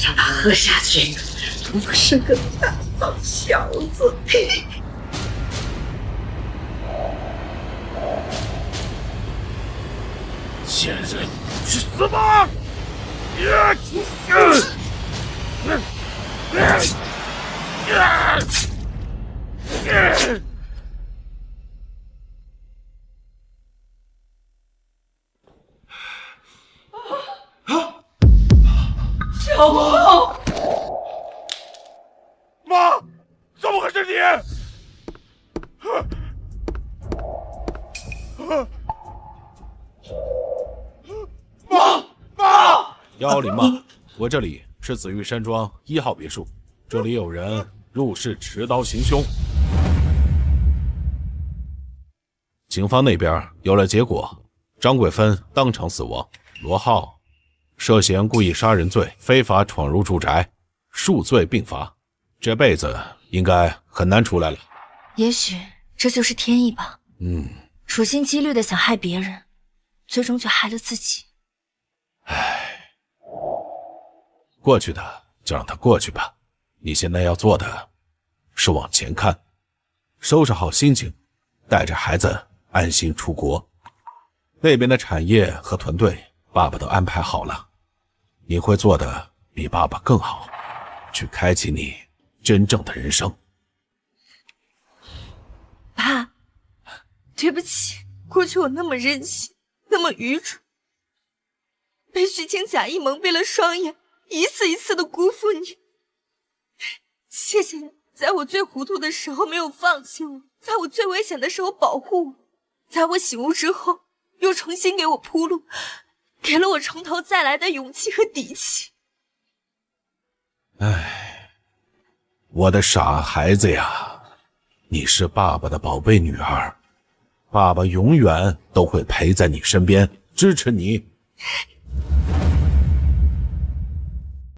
让他喝下去，不是个大胖小子。贱人，去死吧！小红，妈，怎么回事你？妈！110我这里是紫玉山庄1号别墅，这里有人入室持刀行凶。警方那边有了结果，张桂芬当场死亡，罗浩涉嫌故意杀人罪，非法闯入住宅，数罪并罚，这辈子应该很难出来了。也许这就是天意吧。处心积虑的想害别人，最终却害了自己。过去的就让它过去吧，你现在要做的是往前看，收拾好心情，带着孩子安心出国。那边的产业和团队爸爸都安排好了，你会做的比爸爸更好，去开启你真正的人生。爸，对不起，过去我那么任性，那么愚蠢，被虚情假意蒙蔽了双眼，一次一次的辜负你。谢谢你，在我最糊涂的时候没有放弃我，在我最危险的时候保护我，在我醒悟之后又重新给我铺路，给了我从头再来的勇气和底气。唉，我的傻孩子呀，你是爸爸的宝贝女儿，爸爸永远都会陪在你身边，支持你。